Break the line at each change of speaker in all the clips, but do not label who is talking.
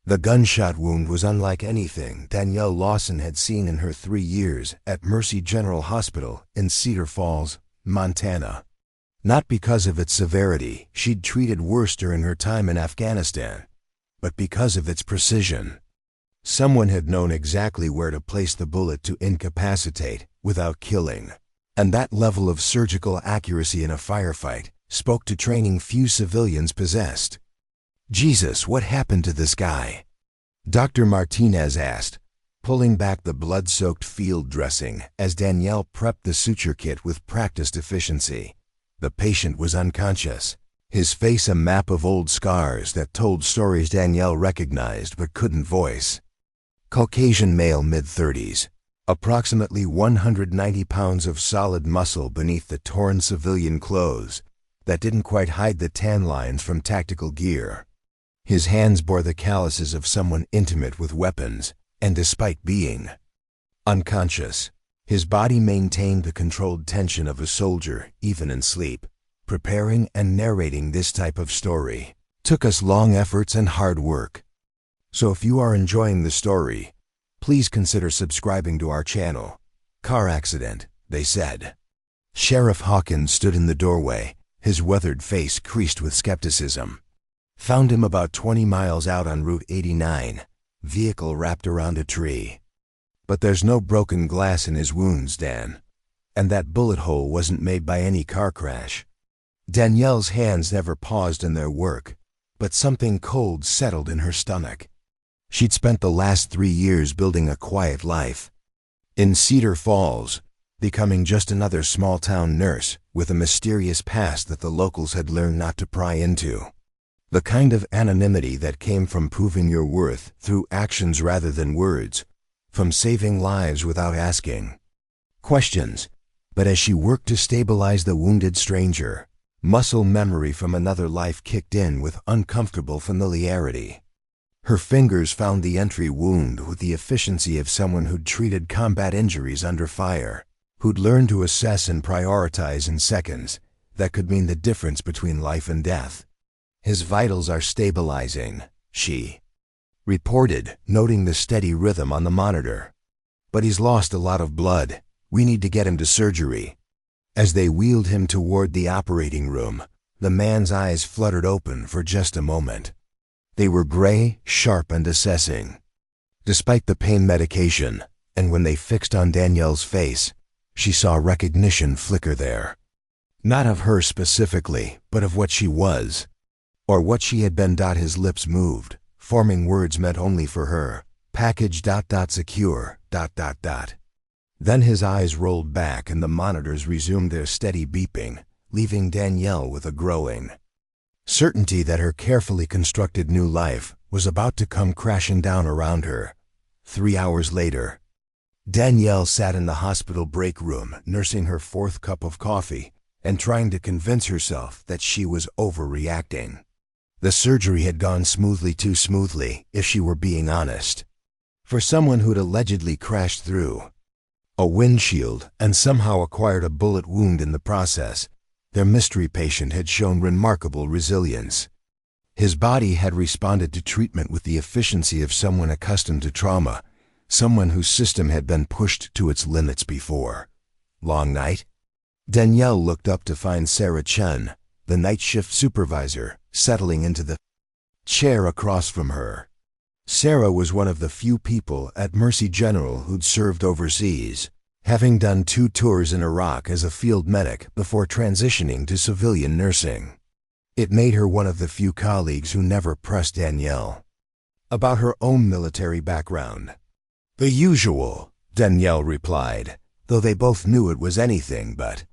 The gunshot wound was unlike anything Danielle Lawson had seen in her 3 years at Mercy General Hospital in Cedar Falls, Montana. Not because of its severity, she'd treated worse during her time in Afghanistan, but because of its precision. Someone had known exactly where to place the bullet to incapacitate without killing, and that level of surgical accuracy in a firefight spoke to training few civilians possessed. "Jesus, what happened to this guy?" Dr. Martinez asked, pulling back the blood-soaked field dressing as Danielle prepped the suture kit with practiced efficiency. The patient was unconscious, his face a map of old scars that told stories Danielle recognized but couldn't voice. Caucasian male, mid-30s, approximately 190 pounds of solid muscle beneath the torn civilian clothes that didn't quite hide the tan lines from tactical gear. His hands bore the calluses of someone intimate with weapons, and despite being unconscious, his body maintained the controlled tension of a soldier even in sleep. Preparing and narrating this type of story took us long efforts and hard work. So if you are enjoying the story, please consider subscribing to our channel. "Car accident," they said. Sheriff Hawkins stood in the doorway, his weathered face creased with skepticism. "Found him about 20 miles out on Route 89, vehicle wrapped around a tree. But there's no broken glass in his wounds, Dan. And that bullet hole wasn't made by any car crash." Danielle's hands never paused in their work, but something cold settled in her stomach. She'd spent the last 3 years building a quiet life in Cedar Falls, becoming just another small-town nurse with a mysterious past that the locals had learned not to pry into. The kind of anonymity that came from proving your worth through actions rather than words, from saving lives without asking questions. But as she worked to stabilize the wounded stranger, muscle memory from another life kicked in with uncomfortable familiarity. Her fingers found the entry wound with the efficiency of someone who'd treated combat injuries under fire, who'd learned to assess and prioritize in seconds that could mean the difference between life and death. "His vitals are stabilizing," she reported, noting the steady rhythm on the monitor. "But he's lost a lot of blood. We need to get him to surgery." As they wheeled him toward the operating room, the man's eyes fluttered open for just a moment. They were gray, sharp, and assessing. Despite the pain medication, and when they fixed on Danielle's face, she saw recognition flicker there. Not of her specifically, but of what she was, or what she had been. His lips moved, forming words meant only for her. "Package ... secure ... Then his eyes rolled back and the monitors resumed their steady beeping, leaving Danielle with a growing certainty that her carefully constructed new life was about to come crashing down around her. 3 hours later, Danielle sat in the hospital break room, nursing her 4th cup of coffee and trying to convince herself that she was overreacting. The surgery had gone smoothly, too smoothly, if she were being honest. For someone who'd allegedly crashed through a windshield and somehow acquired a bullet wound in the process, their mystery patient had shown remarkable resilience. His body had responded to treatment with the efficiency of someone accustomed to trauma, someone whose system had been pushed to its limits before. "Long night?" Danielle looked up to find Sarah Chen, the night shift supervisor, settling into the chair across from her. Sarah was one of the few people at Mercy General who'd served overseas, having done 2 tours in Iraq as a field medic before transitioning to civilian nursing. It made her one of the few colleagues who never pressed Danielle about her own military background. "The usual," Danielle replied, though they both knew it was anything but.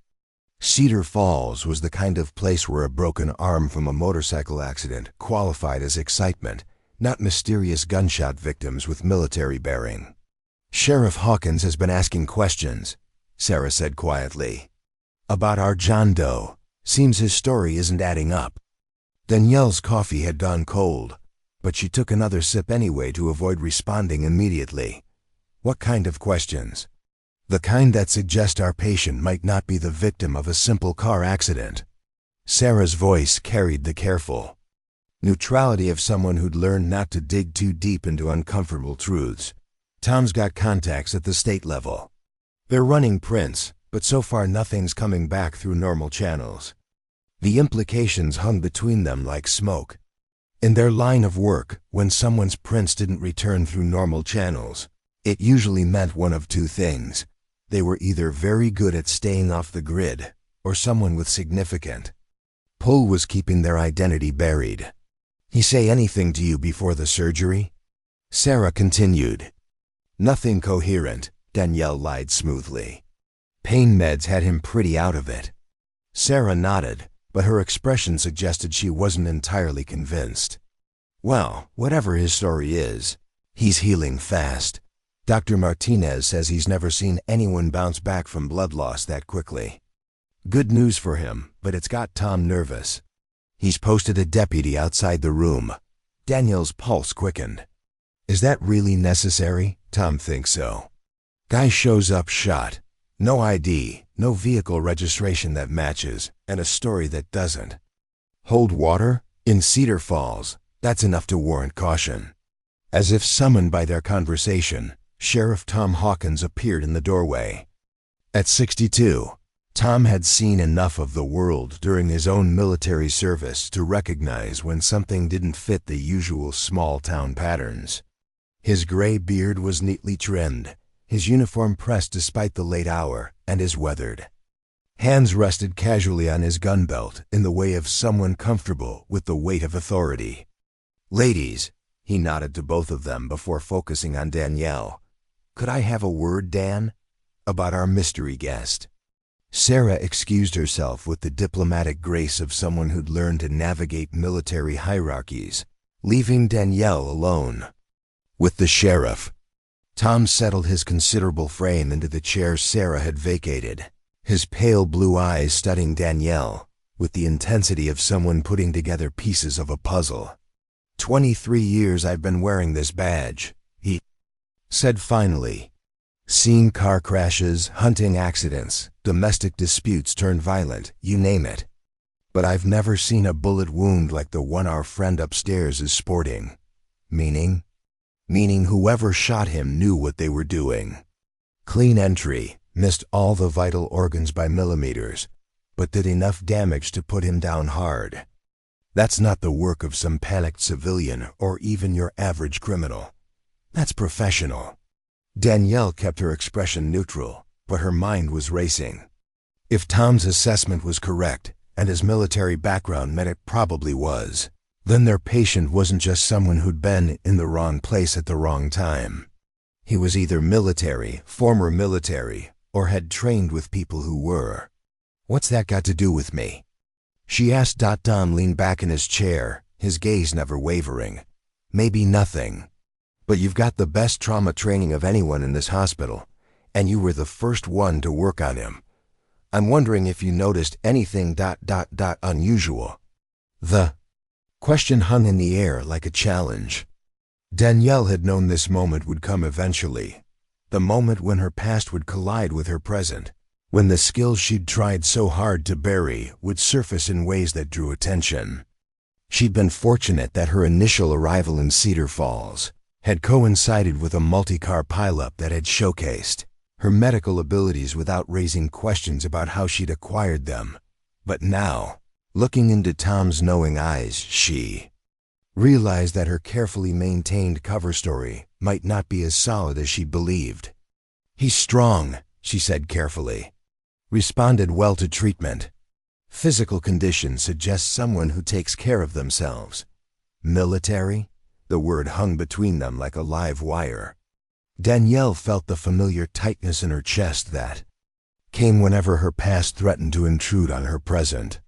Cedar Falls was the kind of place where a broken arm from a motorcycle accident qualified as excitement, not mysterious gunshot victims with military bearing. "Sheriff Hawkins has been asking questions," Sarah said quietly. "About our John Doe. Seems his story isn't adding up." Danielle's coffee had gone cold, but she took another sip anyway to avoid responding immediately. "What kind of questions?" "The kind that suggest our patient might not be the victim of a simple car accident." Sarah's voice carried the careful Neutrality of someone who'd learned not to dig too deep into uncomfortable truths. Tom's got contacts at the state level. They're running prints, but so far nothing's coming back through normal channels. The implications hung between them like smoke. In their line of work, when someone's prints didn't return through normal channels, it usually meant one of two things. They were either very good at staying off the grid, or someone with significant pull was keeping their identity buried. He say anything to you before the surgery? Sarah continued. Nothing coherent, Danielle lied smoothly. Pain meds had him pretty out of it. Sarah nodded, but her expression suggested she wasn't entirely convinced. Well, whatever his story is, he's healing fast. Dr. Martinez says he's never seen anyone bounce back from blood loss that quickly. Good news for him, but it's got Tom nervous. He's posted a deputy outside the room. Danielle's pulse quickened. Is that really necessary? Tom thinks so. Guy shows up shot. No ID, no vehicle registration that matches, and a story that doesn't. Hold water? In Cedar Falls, that's enough to warrant caution. As if summoned by their conversation, Sheriff Tom Hawkins appeared in the doorway. At 62, Tom had seen enough of the world during his own military service to recognize when something didn't fit the usual small-town patterns. His gray beard was neatly trimmed, his uniform pressed despite the late hour, and his weathered hands rested casually on his gun belt in the way of someone comfortable with the weight of authority. Ladies, he nodded to both of them before focusing on Danielle. Could I have a word, Dan? About our mystery guest. Sarah excused herself with the diplomatic grace of someone who'd learned to navigate military hierarchies, leaving Danielle alone. With the sheriff. Tom settled his considerable frame into the chair Sarah had vacated, his pale blue eyes studying Danielle with the intensity of someone putting together pieces of a puzzle. 23 years I've been wearing this badge, he said finally. Seen car crashes, hunting accidents, domestic disputes turned violent, you name it. But I've never seen a bullet wound like the one our friend upstairs is sporting. Meaning? Meaning whoever shot him knew what they were doing. Clean entry, missed all the vital organs by millimeters, but did enough damage to put him down hard. That's not the work of some panicked civilian or even your average criminal. That's professional. Danielle kept her expression neutral, but her mind was racing. If Tom's assessment was correct, and his military background meant it probably was, then their patient wasn't just someone who'd been in the wrong place at the wrong time. He was either military, former military, or had trained with people who were. What's that got to do with me? She asked. Tom leaned back in his chair, his gaze never wavering. Maybe nothing. But you've got the best trauma training of anyone in this hospital, and you were the first one to work on him. I'm wondering if you noticed anything unusual. The question hung in the air like a challenge. Danielle had known this moment would come eventually, the moment when her past would collide with her present, when the skills she'd tried so hard to bury would surface in ways that drew attention. She'd been fortunate that her initial arrival in Cedar Falls had coincided with a multi-car pileup that had showcased her medical abilities without raising questions about how she'd acquired them. But now, looking into Tom's knowing eyes, she realized that her carefully maintained cover story might not be as solid as she believed. He's strong, she said carefully. Responded well to treatment. Physical condition suggests someone who takes care of themselves. Military? The word hung between them like a live wire. Danielle felt the familiar tightness in her chest that came whenever her past threatened to intrude on her present.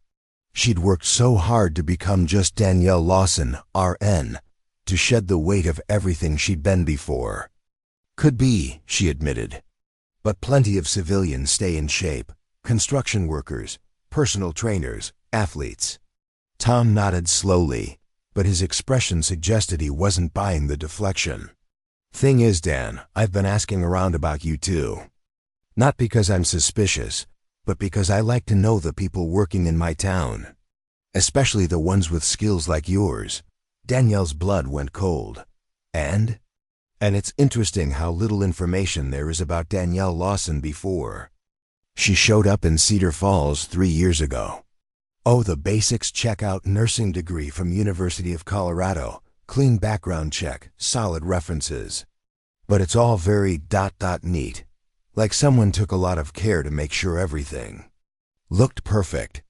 She'd worked so hard to become just Danielle Lawson, RN, to shed the weight of everything she'd been before. Could be, she admitted. But plenty of civilians stay in shape. Construction workers, personal trainers, athletes. Tom nodded slowly, but his expression suggested he wasn't buying the deflection. Thing is, Dan, I've been asking around about you too. Not because I'm suspicious, but because I like to know the people working in my town. especially the ones with skills like yours." Danielle's blood went cold. And it's interesting how little information there is about Danielle Lawson before. She showed up in Cedar Falls 3 years ago. Oh, the basics: check out nursing degree from University of Colorado, clean background check, solid references. But it's all very neat. Like someone took a lot of care to make sure everything looked perfect.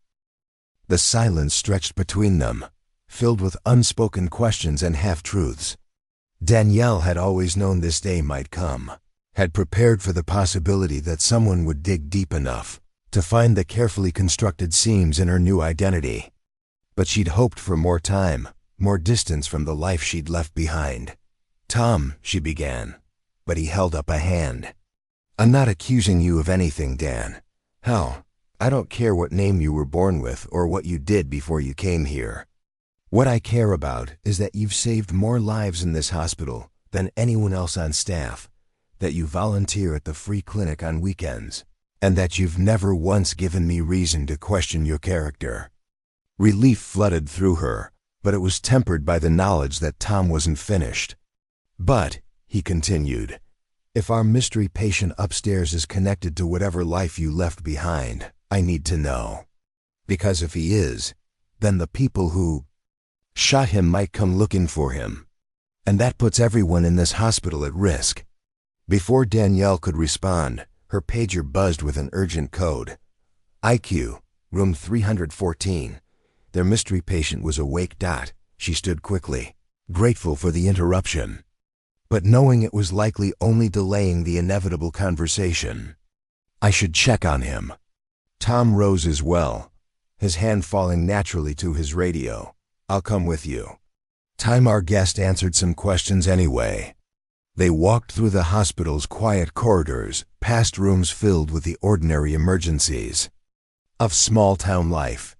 The silence stretched between them, filled with unspoken questions and half-truths. Danielle had always known this day might come, had prepared for the possibility that someone would dig deep enough to find the carefully constructed seams in her new identity. But she'd hoped for more time, more distance from the life she'd left behind. "Tom," she began, but he held up a hand. "I'm not accusing you of anything, Dan. Hell, I don't care what name you were born with or what you did before you came here. What I care about is that you've saved more lives in this hospital than anyone else on staff, that you volunteer at the free clinic on weekends, and that you've never once given me reason to question your character." Relief flooded through her, but it was tempered by the knowledge that Tom wasn't finished. "But," he continued, "if our mystery patient upstairs is connected to whatever life you left behind, I need to know. Because if he is, then the people who shot him might come looking for him. And that puts everyone in this hospital at risk." Before Danielle could respond, her pager buzzed with an urgent code. "IQ, room 314. Their mystery patient was awake. She stood quickly, grateful for the interruption, but knowing it was likely only delaying the inevitable conversation. "I should check on him." Tom rose as well, his hand falling naturally to his radio. "I'll come with you." Our guest answered some questions anyway. They walked through the hospital's quiet corridors, past rooms filled with the ordinary emergencies of small-town life.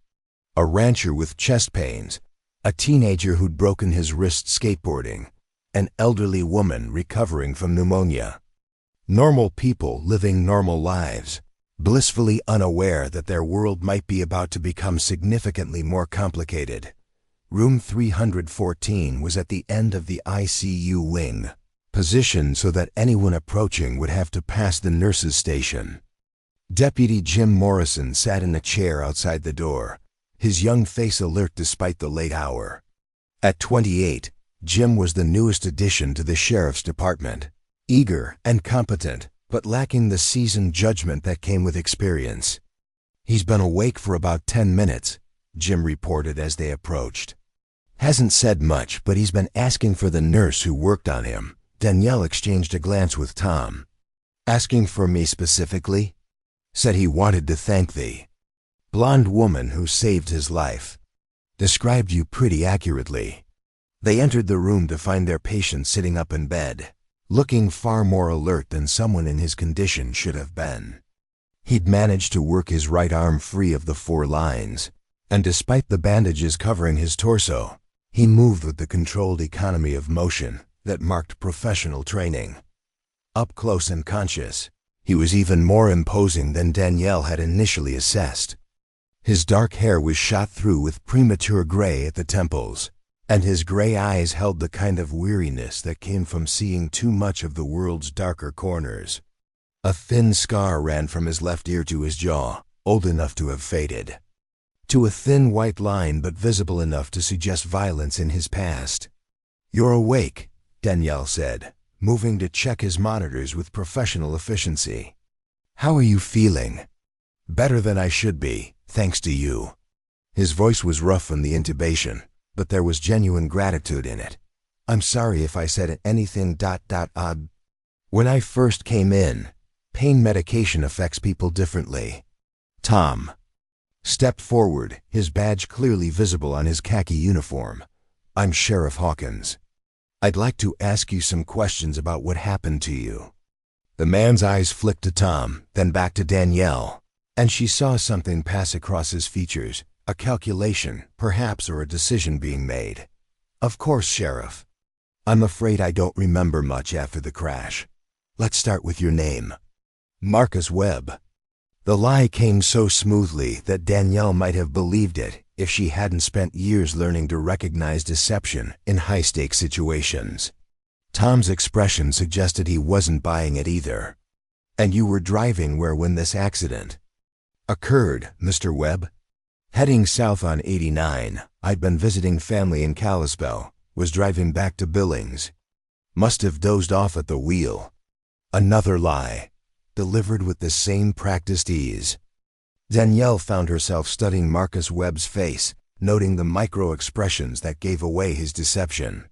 A rancher with chest pains, a teenager who'd broken his wrist skateboarding, an elderly woman recovering from pneumonia. Normal people living normal lives, blissfully unaware that their world might be about to become significantly more complicated. Room 314 was at the end of the ICU wing, positioned so that anyone approaching would have to pass the nurse's station. Deputy Jim Morrison sat in a chair outside the door, his young face alert despite the late hour. At 28, Jim was the newest addition to the sheriff's department, eager and competent, but lacking the seasoned judgment that came with experience. "He's been awake for about 10 minutes, Jim reported as they approached. "Hasn't said much, but he's been asking for the nurse who worked on him." Danielle exchanged a glance with Tom. "Asking for me specifically?" "Said he wanted to thank the blonde woman who saved his life. Described you pretty accurately." They entered the room to find their patient sitting up in bed, looking far more alert than someone in his condition should have been. He'd managed to work his right arm free of the 4 lines, and despite the bandages covering his torso, he moved with the controlled economy of motion that marked professional training. Up close and conscious, he was even more imposing than Danielle had initially assessed. His dark hair was shot through with premature gray at the temples, and his gray eyes held the kind of weariness that came from seeing too much of the world's darker corners. A thin scar ran from his left ear to his jaw, old enough to have faded, to a thin white line but visible enough to suggest violence in his past. "You're awake," Danielle said, moving to check his monitors with professional efficiency. "How are you feeling?" "Better than I should be, thanks to you." His voice was rough from the intubation, but there was genuine gratitude in it. "I'm sorry if I said anything odd. When I first came in, pain medication affects people differently." Tom stepped forward, his badge clearly visible on his khaki uniform. "I'm Sheriff Hawkins. I'd like to ask you some questions about what happened to you." The man's eyes flicked to Tom, then back to Danielle, and she saw something pass across his features, a calculation, perhaps, or a decision being made. "Of course, Sheriff. I'm afraid I don't remember much after the crash. Let's start with your name." "Marcus Webb." The lie came so smoothly that Danielle might have believed it if she hadn't spent years learning to recognize deception in high-stakes situations. Tom's expression suggested he wasn't buying it either. "And you were driving when this accident occurred, Mr. Webb?" "Heading south on 89. I'd been visiting family in Kalispell, was driving back to Billings. Must have dozed off at the wheel." Another lie, delivered with the same practiced ease. Danielle found herself studying Marcus Webb's face, noting the micro-expressions that gave away his deception.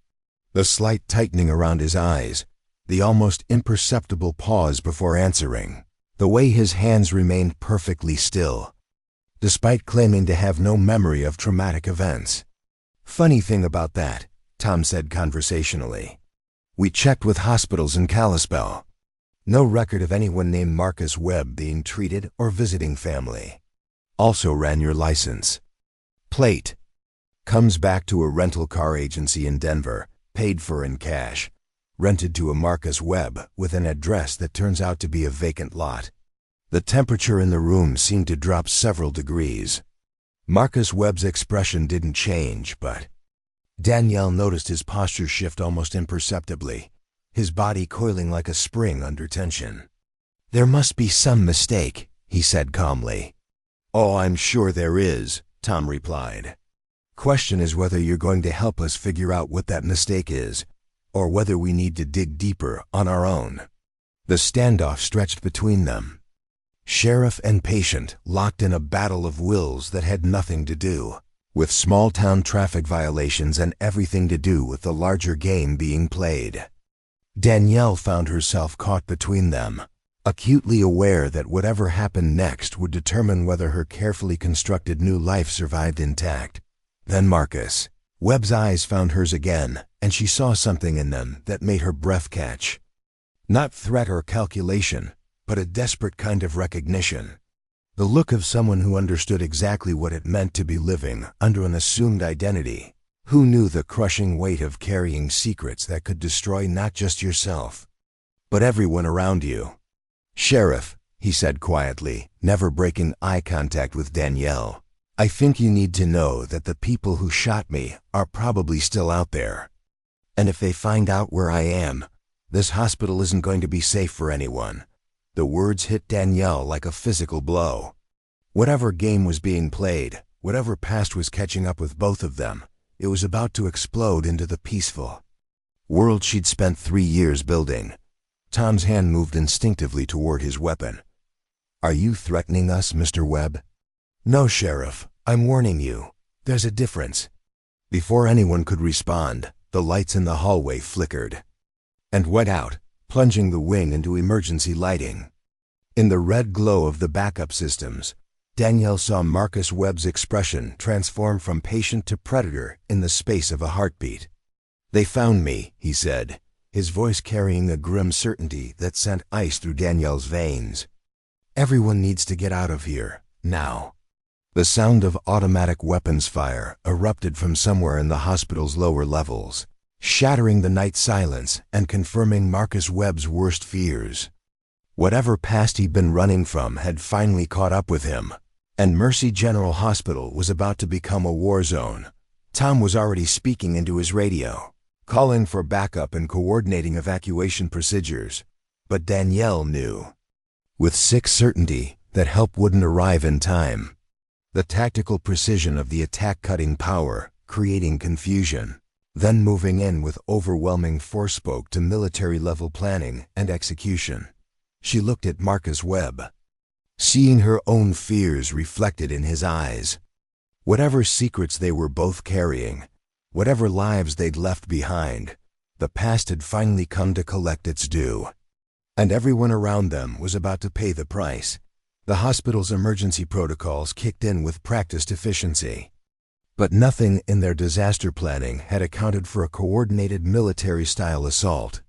The slight tightening around his eyes, the almost imperceptible pause before answering, the way his hands remained perfectly still, despite claiming to have no memory of traumatic events. "Funny thing about that," Tom said conversationally. "We checked with hospitals in Kalispell. No record of anyone named Marcus Webb being treated or visiting family. Also ran your license plate. Comes back to a rental car agency in Denver, paid for in cash. Rented to a Marcus Webb with an address that turns out to be a vacant lot." The temperature in the room seemed to drop several degrees. Marcus Webb's expression didn't change, but Danielle noticed his posture shift almost imperceptibly, his body coiling like a spring under tension. "There must be some mistake," he said calmly. "Oh, I'm sure there is," Tom replied. "Question is whether you're going to help us figure out what that mistake is, or whether we need to dig deeper on our own." The standoff stretched between them. Sheriff and patient locked in a battle of wills that had nothing to do with small-town traffic violations and everything to do with the larger game being played. Danielle found herself caught between them, acutely aware that whatever happened next would determine whether her carefully constructed new life survived intact. Then Marcus Webb's eyes found hers again, and she saw something in them that made her breath catch. Not threat or calculation, but a desperate kind of recognition. The look of someone who understood exactly what it meant to be living under an assumed identity, who knew the crushing weight of carrying secrets that could destroy not just yourself, but everyone around you. "Sheriff," he said quietly, never breaking eye contact with Danielle, "I think you need to know that the people who shot me are probably still out there. And if they find out where I am, this hospital isn't going to be safe for anyone." The words hit Danielle like a physical blow. Whatever game was being played, whatever past was catching up with both of them, it was about to explode into the peaceful world she'd spent 3 years building. Tom's hand moved instinctively toward his weapon. "Are you threatening us, Mr. Webb?" "No, Sheriff. I'm warning you. There's a difference." Before anyone could respond, the lights in the hallway flickered and went out, plunging the wing into emergency lighting. In the red glow of the backup systems, Danielle saw Marcus Webb's expression transform from patient to predator in the space of a heartbeat. "They found me," he said, his voice carrying a grim certainty that sent ice through Danielle's veins. "Everyone needs to get out of here, now." The sound of automatic weapons fire erupted from somewhere in the hospital's lower levels, shattering the night silence and confirming Marcus Webb's worst fears. Whatever past he'd been running from had finally caught up with him, and Mercy General Hospital was about to become a war zone. Tom was already speaking into his radio, calling for backup and coordinating evacuation procedures, but Danielle knew with sick certainty that help wouldn't arrive in time. The tactical precision of the attack cutting power, creating confusion, then moving in with overwhelming force spoke to military-level planning and execution. She looked at Marcus Webb, seeing her own fears reflected in his eyes. Whatever secrets they were both carrying, whatever lives they'd left behind, the past had finally come to collect its due. And everyone around them was about to pay the price. The hospital's emergency protocols kicked in with practiced efficiency. But nothing in their disaster planning had accounted for a coordinated military-style assault.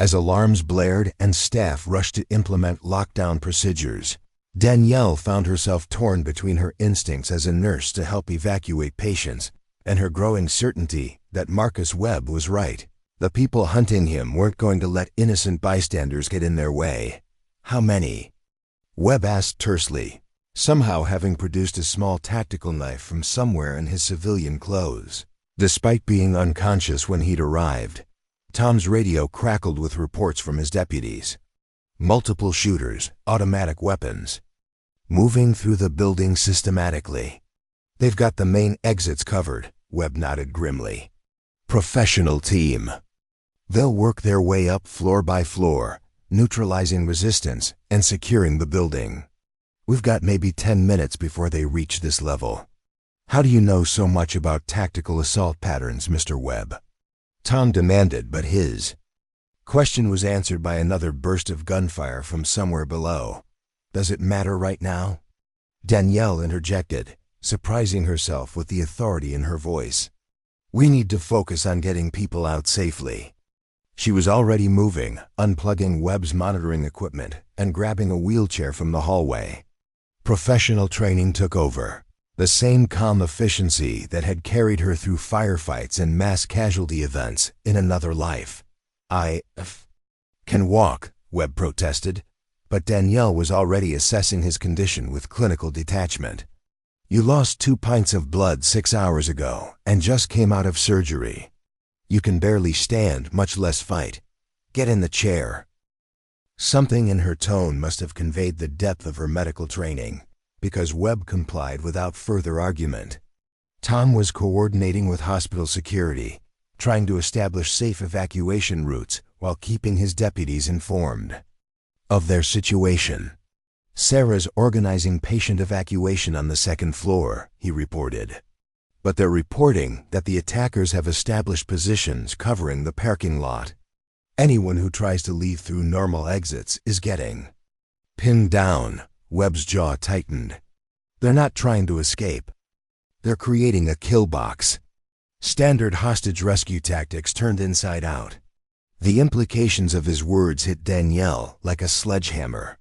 As alarms blared and staff rushed to implement lockdown procedures, Danielle found herself torn between her instincts as a nurse to help evacuate patients and her growing certainty that Marcus Webb was right. The people hunting him weren't going to let innocent bystanders get in their way. How many Webb asked tersely, somehow having produced a small tactical knife from somewhere in his civilian clothes. Despite being unconscious when he'd arrived, Tom's radio crackled with reports from his deputies. Multiple shooters, automatic weapons, moving through the building systematically. They've got the main exits covered, Webb nodded grimly. Professional team. They'll work their way up floor by floor, neutralizing resistance and securing the building. We've got maybe 10 minutes before they reach this level. How do you know so much about tactical assault patterns, Mr. Webb? Tom demanded, but his question was answered by another burst of gunfire from somewhere below. Does it matter right now? Danielle interjected, surprising herself with the authority in her voice. We need to focus on getting people out safely. She was already moving, unplugging Webb's monitoring equipment and grabbing a wheelchair from the hallway. Professional training took over, the same calm efficiency that had carried her through firefights and mass casualty events in another life. I can walk, Webb protested, but Danielle was already assessing his condition with clinical detachment. You lost 2 pints of blood 6 hours ago and just came out of surgery. You can barely stand, much less fight. Get in the chair. Something in her tone must have conveyed the depth of her medical training, because Webb complied without further argument. Tom was coordinating with hospital security, trying to establish safe evacuation routes while keeping his deputies informed of their situation. Sarah's organizing patient evacuation on the 2nd floor, he reported. But they're reporting that the attackers have established positions covering the parking lot. Anyone who tries to leave through normal exits is getting pinned down. Webb's jaw tightened. They're not trying to escape. They're creating a kill box. Standard hostage rescue tactics turned inside out. The implications of his words hit Danielle like a sledgehammer.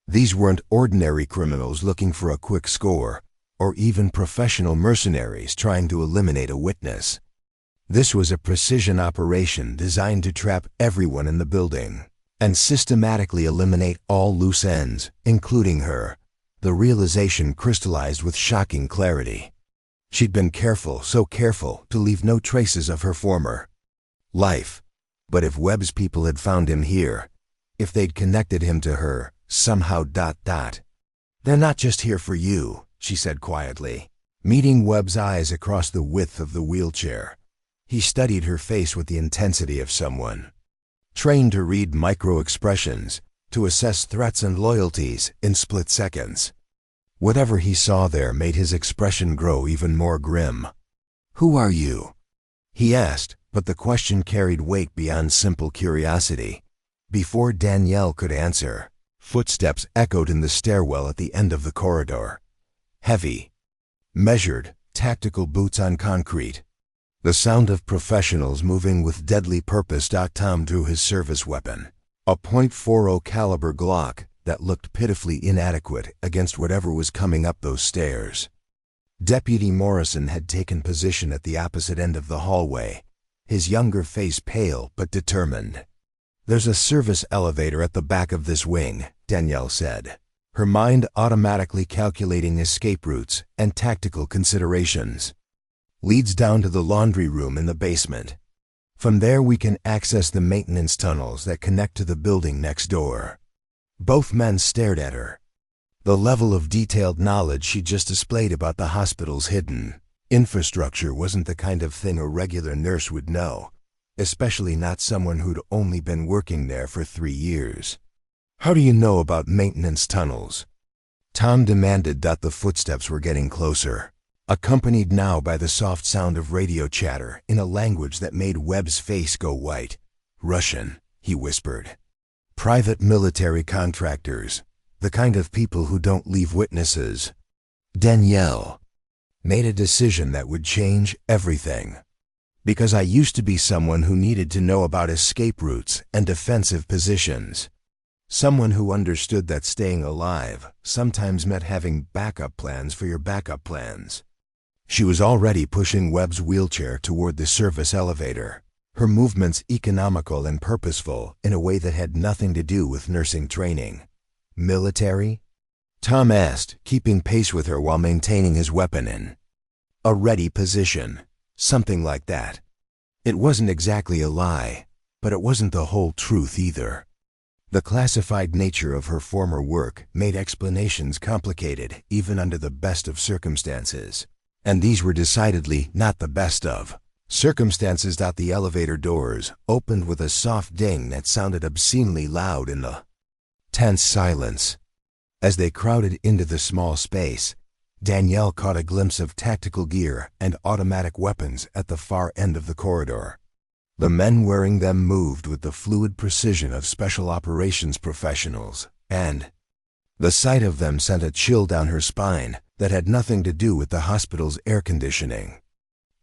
These weren't ordinary criminals looking for a quick score, or even professional mercenaries trying to eliminate a witness. This was a precision operation designed to trap everyone in the building and systematically eliminate all loose ends, including her. The realization crystallized with shocking clarity. She'd been careful, so careful, to leave no traces of her former life. But if Webb's people had found him here, if they'd connected him to her, somehow ... They're not just here for you, she said quietly, meeting Webb's eyes across the width of the wheelchair. He studied her face with the intensity of someone trained to read micro-expressions, to assess threats and loyalties in split seconds. Whatever he saw there made his expression grow even more grim. Who are you? He asked, but the question carried weight beyond simple curiosity. Before Danielle could answer, footsteps echoed in the stairwell at the end of the corridor. Heavy, measured, tactical boots on concrete. The sound of professionals moving with deadly purpose. Tom drew his service weapon, a .40 caliber Glock that looked pitifully inadequate against whatever was coming up those stairs. Deputy Morrison had taken position at the opposite end of the hallway, his younger face pale but determined. There's a service elevator at the back of this wing, Danielle said, her mind automatically calculating escape routes and tactical considerations. Leads down to the laundry room in the basement. From there we can access the maintenance tunnels that connect to the building next door. Both men stared at her. The level of detailed knowledge she just displayed about the hospital's hidden infrastructure wasn't the kind of thing a regular nurse would know, especially not someone who'd only been working there for 3 years. How do you know about maintenance tunnels? Tom demanded. The footsteps were getting closer, accompanied now by the soft sound of radio chatter in a language that made Webb's face go white. Russian, he whispered. Private military contractors, the kind of people who don't leave witnesses. Danielle made a decision that would change everything. Because I used to be someone who needed to know about escape routes and defensive positions. Someone who understood that staying alive sometimes meant having backup plans for your backup plans. She was already pushing Webb's wheelchair toward the service elevator, her movements economical and purposeful in a way that had nothing to do with nursing training. Military? Tom asked, keeping pace with her while maintaining his weapon in a ready position. Something like that. It wasn't exactly a lie, but it wasn't the whole truth either. The classified nature of her former work made explanations complicated even under the best of circumstances. And these were decidedly not the best of circumstances. The elevator doors opened with a soft ding that sounded obscenely loud in the tense silence. As they crowded into the small space, Danielle caught a glimpse of tactical gear and automatic weapons at the far end of the corridor. The men wearing them moved with the fluid precision of special operations professionals, and the sight of them sent a chill down her spine that had nothing to do with the hospital's air conditioning.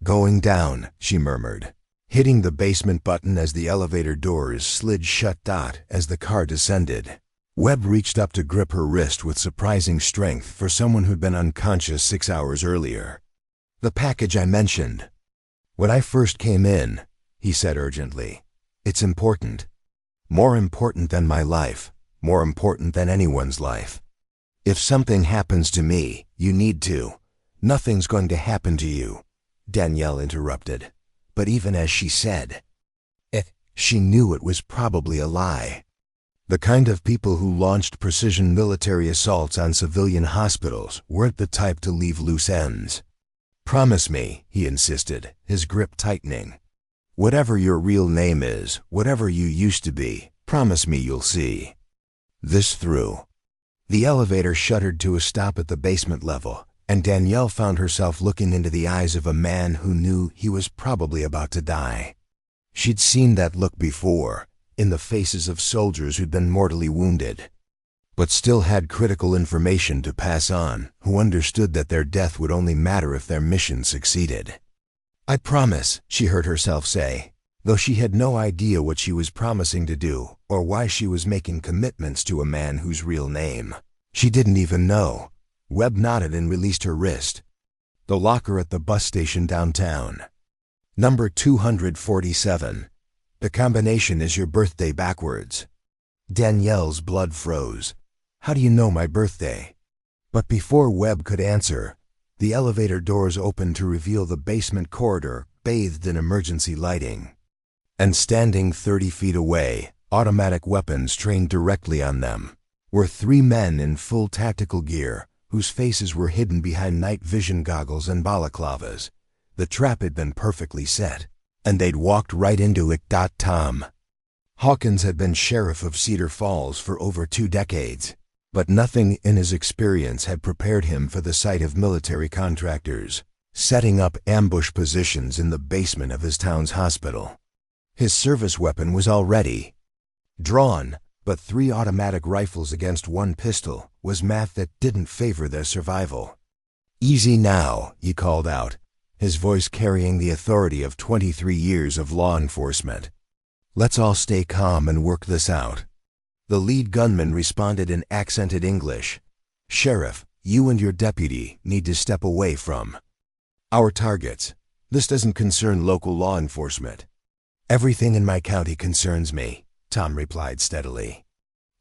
"Going down," she murmured, hitting the basement button as the elevator doors slid shut. As the car descended, Webb reached up to grip her wrist with surprising strength for someone who'd been unconscious 6 hours earlier. "The package I mentioned when I first came in," he said urgently. "It's important. More important than my life. More important than anyone's life. If something happens to me, you need to." "Nothing's going to happen to you," Danielle interrupted. But even as she said it, she knew it was probably a lie. The kind of people who launched precision military assaults on civilian hospitals weren't the type to leave loose ends. "Promise me," he insisted, his grip tightening. "Whatever your real name is, whatever you used to be, promise me you'll see this through." The elevator shuddered to a stop at the basement level, and Danielle found herself looking into the eyes of a man who knew he was probably about to die. She'd seen that look before, in the faces of soldiers who'd been mortally wounded, but still had critical information to pass on, who understood that their death would only matter if their mission succeeded. "I promise," she heard herself say, though she had no idea what she was promising to do or why she was making commitments to a man whose real name she didn't even know. Webb nodded and released her wrist. "The locker at the bus station downtown. Number 247. The combination is your birthday backwards." Danielle's blood froze. "How do you know my birthday?" But before Webb could answer, the elevator doors opened to reveal the basement corridor bathed in emergency lighting. And standing 30 feet away, automatic weapons trained directly on them, were 3 men in full tactical gear, whose faces were hidden behind night vision goggles and balaclavas. The trap had been perfectly set, and they'd walked right into it. Tom Hawkins had been sheriff of Cedar Falls for over 2 decades, but nothing in his experience had prepared him for the sight of military contractors setting up ambush positions in the basement of his town's hospital. His service weapon was already drawn, but 3 automatic rifles against 1 pistol was math that didn't favor their survival. "Easy now," he called out, his voice carrying the authority of 23 years of law enforcement. "Let's all stay calm and work this out." The lead gunman responded in accented English. "Sheriff, you and your deputy need to step away from our targets. This doesn't concern local law enforcement." "Everything in my county concerns me," Tom replied steadily.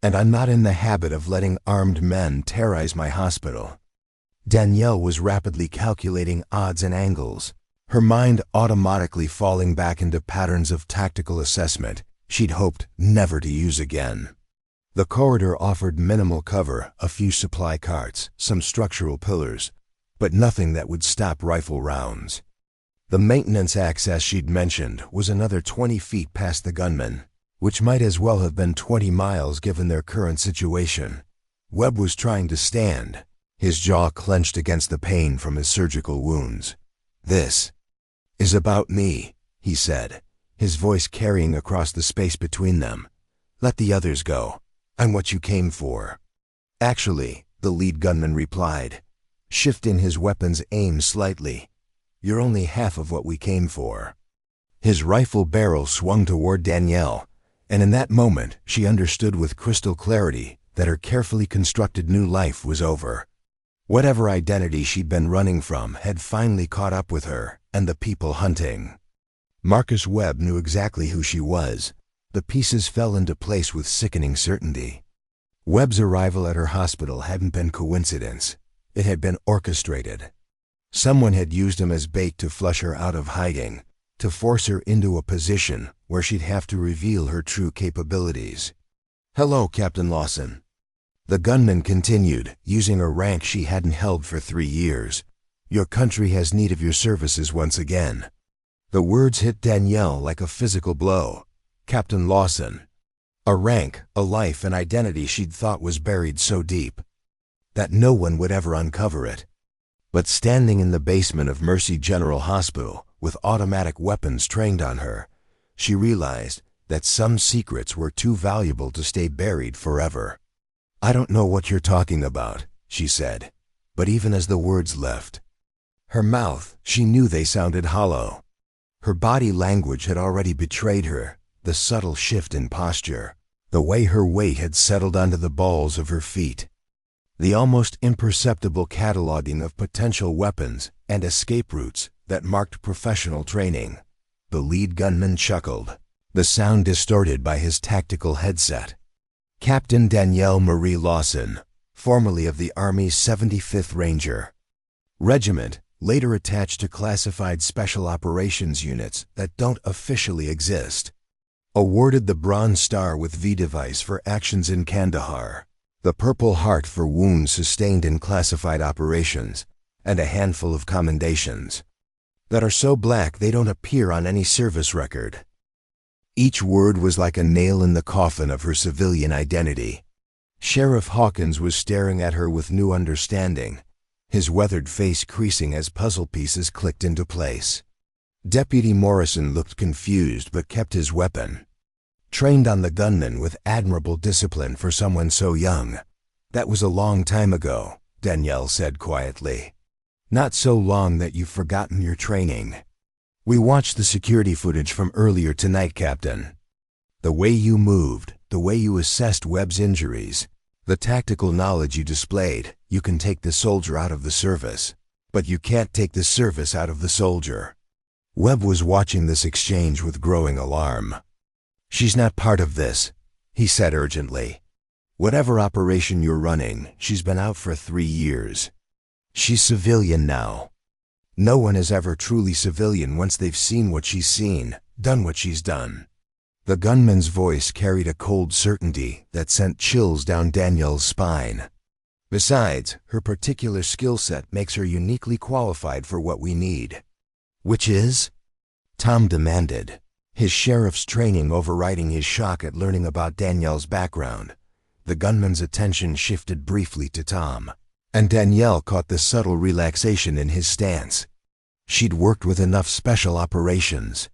"And I'm not in the habit of letting armed men terrorize my hospital." Danielle was rapidly calculating odds and angles, her mind automatically falling back into patterns of tactical assessment she'd hoped never to use again. The corridor offered minimal cover, a few supply carts, some structural pillars, but nothing that would stop rifle rounds. The maintenance access she'd mentioned was another 20 feet past the gunmen, which might as well have been 20 miles given their current situation. Webb was trying to stand, his jaw clenched against the pain from his surgical wounds. "This is about me," he said, his voice carrying across the space between them. "Let the others go. I'm what you came for." "Actually," the lead gunman replied, shifting his weapon's aim slightly, "you're only half of what we came for." His rifle barrel swung toward Danielle, and in that moment she understood with crystal clarity that her carefully constructed new life was over. Whatever identity she'd been running from had finally caught up with her and the people hunting. Marcus Webb knew exactly who she was. The pieces fell into place with sickening certainty. Webb's arrival at her hospital hadn't been coincidence. It had been orchestrated. Someone had used him as bait to flush her out of hiding, to force her into a position where she'd have to reveal her true capabilities. "Hello, Captain Lawson." The gunman continued, using a rank she hadn't held for 3 years. "Your country has need of your services once again." The words hit Danielle like a physical blow. Captain Lawson. A rank, a life, an identity she'd thought was buried so deep that no one would ever uncover it. But standing in the basement of Mercy General Hospital, with automatic weapons trained on her, she realized that some secrets were too valuable to stay buried forever. "I don't know what you're talking about," she said, but even as the words left her mouth, she knew they sounded hollow. Her body language had already betrayed her, the subtle shift in posture, the way her weight had settled onto the balls of her feet, the almost imperceptible cataloging of potential weapons and escape routes that marked professional training. The lead gunman chuckled, the sound distorted by his tactical headset. Captain Danielle Marie Lawson, formerly of the Army's 75th Ranger Regiment, later attached to classified special operations units that don't officially exist. Awarded the Bronze Star with V device for actions in Kandahar, the Purple Heart for wounds sustained in classified operations, and a handful of commendations that are so black they don't appear on any service record. Each word was like a nail in the coffin of her civilian identity. Sheriff Hawkins was staring at her with new understanding, his weathered face creasing as puzzle pieces clicked into place. Deputy Morrison looked confused but kept his weapon. Trained on the gunman with admirable discipline for someone so young. "That was a long time ago," Danielle said quietly. "Not so long that you've forgotten your training. We watched the security footage from earlier tonight, Captain. The way you moved, the way you assessed Webb's injuries, the tactical knowledge you displayed, you can take the soldier out of the service. But you can't take the service out of the soldier." Webb was watching this exchange with growing alarm. "She's not part of this," he said urgently. "Whatever operation you're running, she's been out for 3 years. She's civilian now. No one is ever truly civilian once they've seen what she's seen, done what she's done." The gunman's voice carried a cold certainty that sent chills down Danielle's spine. "Besides, her particular skill set makes her uniquely qualified for what we need." "Which is?" Tom demanded, his sheriff's training overriding his shock at learning about Danielle's background. The gunman's attention shifted briefly to Tom, and Danielle caught the subtle relaxation in his stance. She'd worked with enough special operations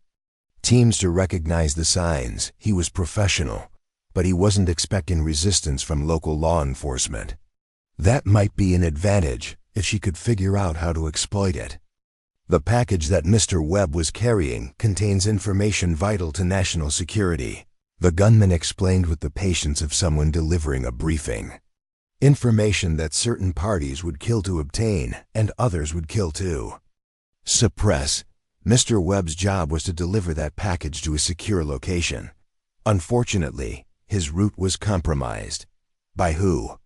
teams to recognize the signs. He was professional, but he wasn't expecting resistance from local law enforcement. That might be an advantage if she could figure out how to exploit it. "The package that Mr. Webb was carrying contains information vital to national security," the gunman explained with the patience of someone delivering a briefing. "Information that certain parties would kill to obtain and others would kill to suppress. Mr. Webb's job was to deliver that package to a secure location. Unfortunately, his route was compromised." "By who?"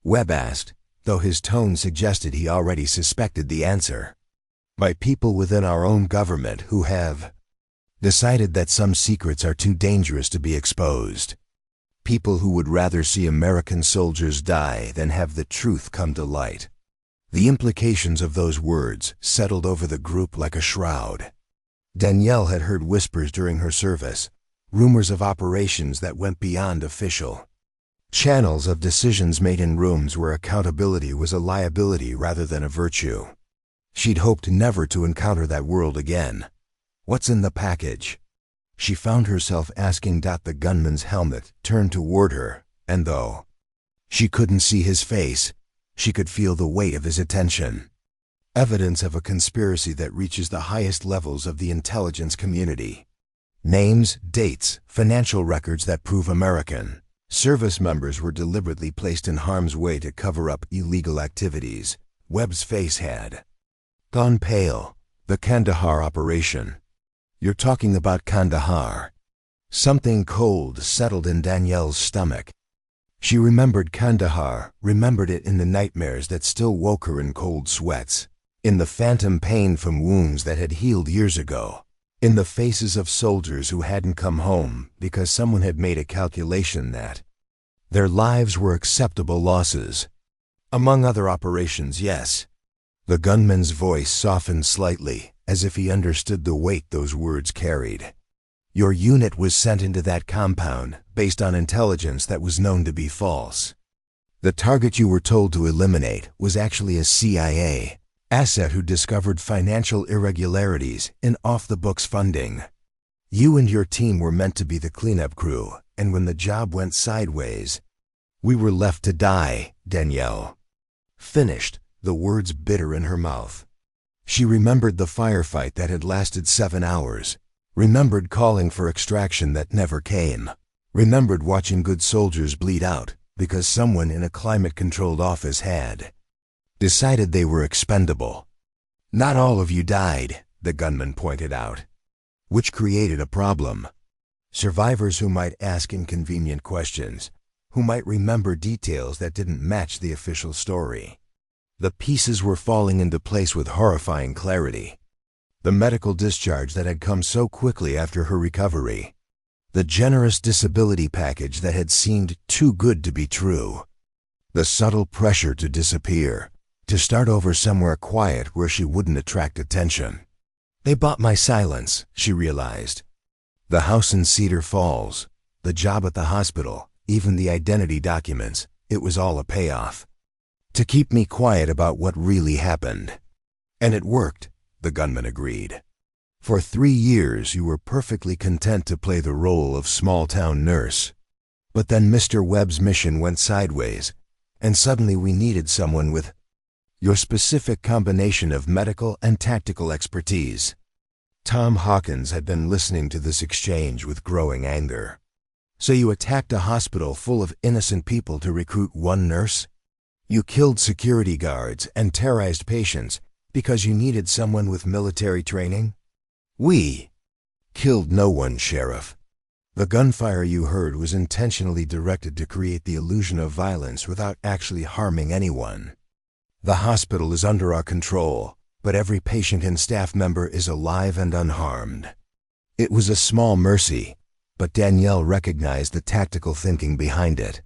Webb asked, though his tone suggested he already suspected the answer. "By people within our own government who have decided that some secrets are too dangerous to be exposed. People who would rather see American soldiers die than have the truth come to light." The implications of those words settled over the group like a shroud. Danielle had heard whispers during her service, rumors of operations that went beyond official channels, of decisions made in rooms where accountability was a liability rather than a virtue. She'd hoped never to encounter that world again. "What's in the package?" she found herself asking. The gunman's helmet turned toward her, and though she couldn't see his face, she could feel the weight of his attention. Evidence of a conspiracy that reaches the highest levels of the intelligence community. Names, dates, financial records that prove American service members were deliberately placed in harm's way to cover up illegal activities. Webb's face had gone pale. "The Kandahar operation." "You're talking about Kandahar?" Something cold settled in Danielle's stomach. She remembered Kandahar, remembered it in the nightmares that still woke her in cold sweats, in the phantom pain from wounds that had healed years ago, in the faces of soldiers who hadn't come home because someone had made a calculation that their lives were acceptable losses. Among other operations, yes. The gunman's voice softened slightly, as if he understood the weight those words carried. Your unit was sent into that compound based on intelligence that was known to be false. The target you were told to eliminate was actually a CIA asset who discovered financial irregularities in off-the-books funding. You and your team were meant to be the cleanup crew, and when the job went sideways, we were left to die, Danielle. Finished, the words bitter in her mouth. She remembered the firefight that had lasted 7 hours, remembered calling for extraction that never came, remembered watching good soldiers bleed out because someone in a climate-controlled office had decided they were expendable. Not all of you died, the gunman pointed out, which created a problem. Survivors who might ask inconvenient questions, who might remember details that didn't match the official story. The pieces were falling into place with horrifying clarity. The medical discharge that had come so quickly after her recovery. The generous disability package that had seemed too good to be true. The subtle pressure to disappear, to start over somewhere quiet where she wouldn't attract attention. They bought my silence, she realized. The house in Cedar Falls, the job at the hospital, even the identity documents, it was all a payoff. To keep me quiet about what really happened. And it worked, the gunman agreed. For 3 years you were perfectly content to play the role of small-town nurse. But then Mr. Webb's mission went sideways, and suddenly we needed someone with your specific combination of medical and tactical expertise. Tom Hawkins had been listening to this exchange with growing anger. So you attacked a hospital full of innocent people to recruit one nurse? You killed security guards and terrorized patients because you needed someone with military training? We killed no one, Sheriff. The gunfire you heard was intentionally directed to create the illusion of violence without actually harming anyone. The hospital is under our control, but every patient and staff member is alive and unharmed. It was a small mercy, but Danielle recognized the tactical thinking behind it.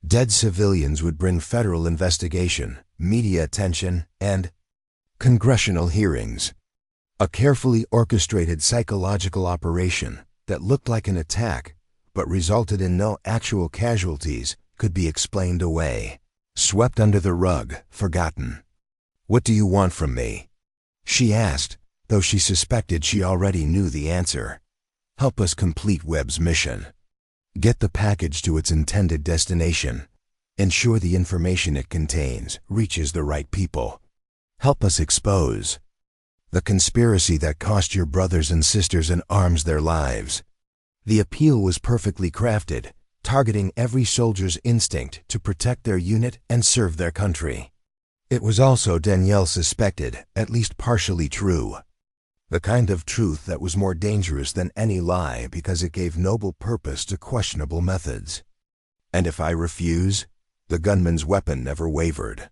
Dead civilians would bring federal investigation, media attention, and congressional hearings. A carefully orchestrated psychological operation that looked like an attack, but resulted in no actual casualties, could be explained away. Swept under the rug, forgotten. What do you want from me? She asked, though she suspected she already knew the answer. Help us complete Webb's mission. Get the package to its intended destination. Ensure the information it contains reaches the right people. Help us expose the conspiracy that cost your brothers and sisters in arms their lives. The appeal was perfectly crafted, targeting every soldier's instinct to protect their unit and serve their country. It was also, Danielle suspected, at least partially true. The kind of truth that was more dangerous than any lie because it gave noble purpose to questionable methods. And if I refuse? The gunman's weapon never wavered.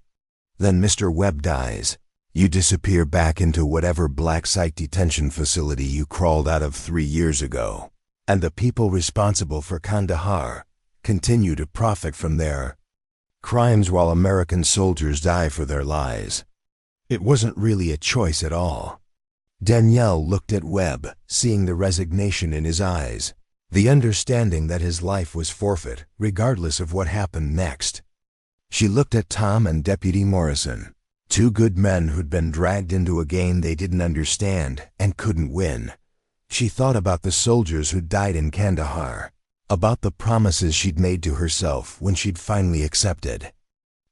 Then Mr. Webb dies. You disappear back into whatever black site detention facility you crawled out of 3 years ago. And the people responsible for Kandahar continue to profit from their crimes while American soldiers die for their lies. It wasn't really a choice at all. Danielle looked at Webb, seeing the resignation in his eyes, the understanding that his life was forfeit, regardless of what happened next. She looked at Tom and Deputy Morrison, 2 good men who'd been dragged into a game they didn't understand and couldn't win. She thought about the soldiers who died in Kandahar, about the promises she'd made to herself when she'd finally accepted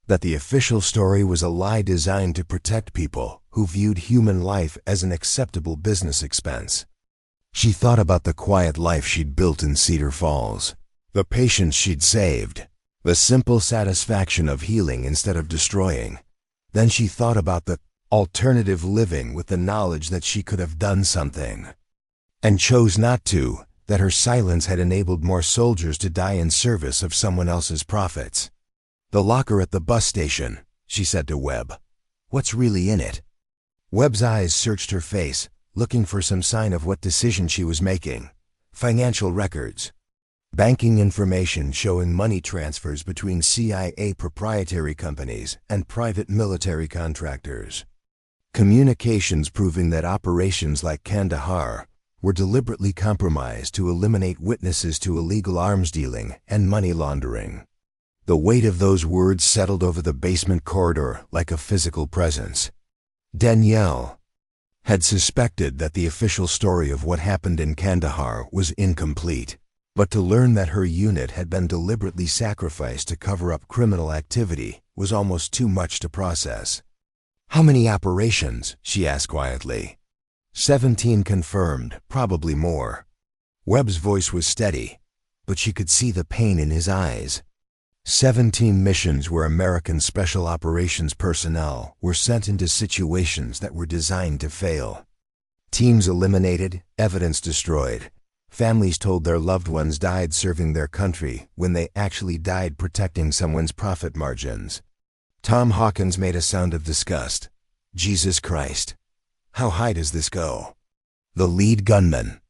that the official story was a lie designed to protect people who viewed human life as an acceptable business expense. She thought about the quiet life she'd built in Cedar Falls, the patients she'd saved, the simple satisfaction of healing instead of destroying. Then she thought about the alternative living with the knowledge that she could have done something and chose not to, that her silence had enabled more soldiers to die in service of someone else's profits. "The locker at the bus station," she said to Webb. "What's really in it?" Webb's eyes searched her face, looking for some sign of what decision she was making. Financial records. Banking information showing money transfers between CIA proprietary companies and private military contractors. Communications proving that operations like Kandahar were deliberately compromised to eliminate witnesses to illegal arms dealing and money laundering. The weight of those words settled over the basement corridor like a physical presence. Danielle had suspected that the official story of what happened in Kandahar was incomplete, but to learn that her unit had been deliberately sacrificed to cover up criminal activity was almost too much to process. "How many operations?" she asked quietly. 17 confirmed, probably more. Webb's voice was steady, but she could see the pain in his eyes. 17 missions where American Special Operations personnel were sent into situations that were designed to fail. Teams eliminated, evidence destroyed. Families told their loved ones died serving their country when they actually died protecting someone's profit margins. Tom Hawkins made a sound of disgust. "Jesus Christ. How high does this go?" The lead gunman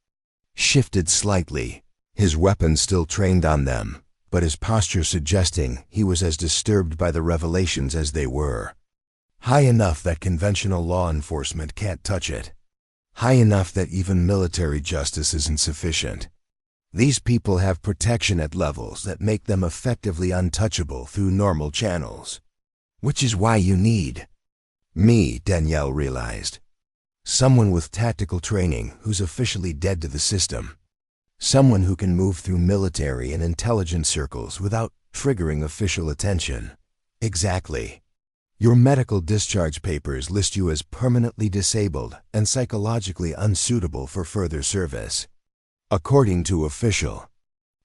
shifted slightly, his weapon still trained on them, but his posture suggesting he was as disturbed by the revelations as they were. "High enough that conventional law enforcement can't touch it. High enough that even military justice isn't sufficient. These people have protection at levels that make them effectively untouchable through normal channels. Which is why you need me," Danielle realized. "Someone with tactical training who's officially dead to the system. Someone who can move through military and intelligence circles without triggering official attention." "Exactly. Your medical discharge papers list you as permanently disabled and psychologically unsuitable for further service. According to official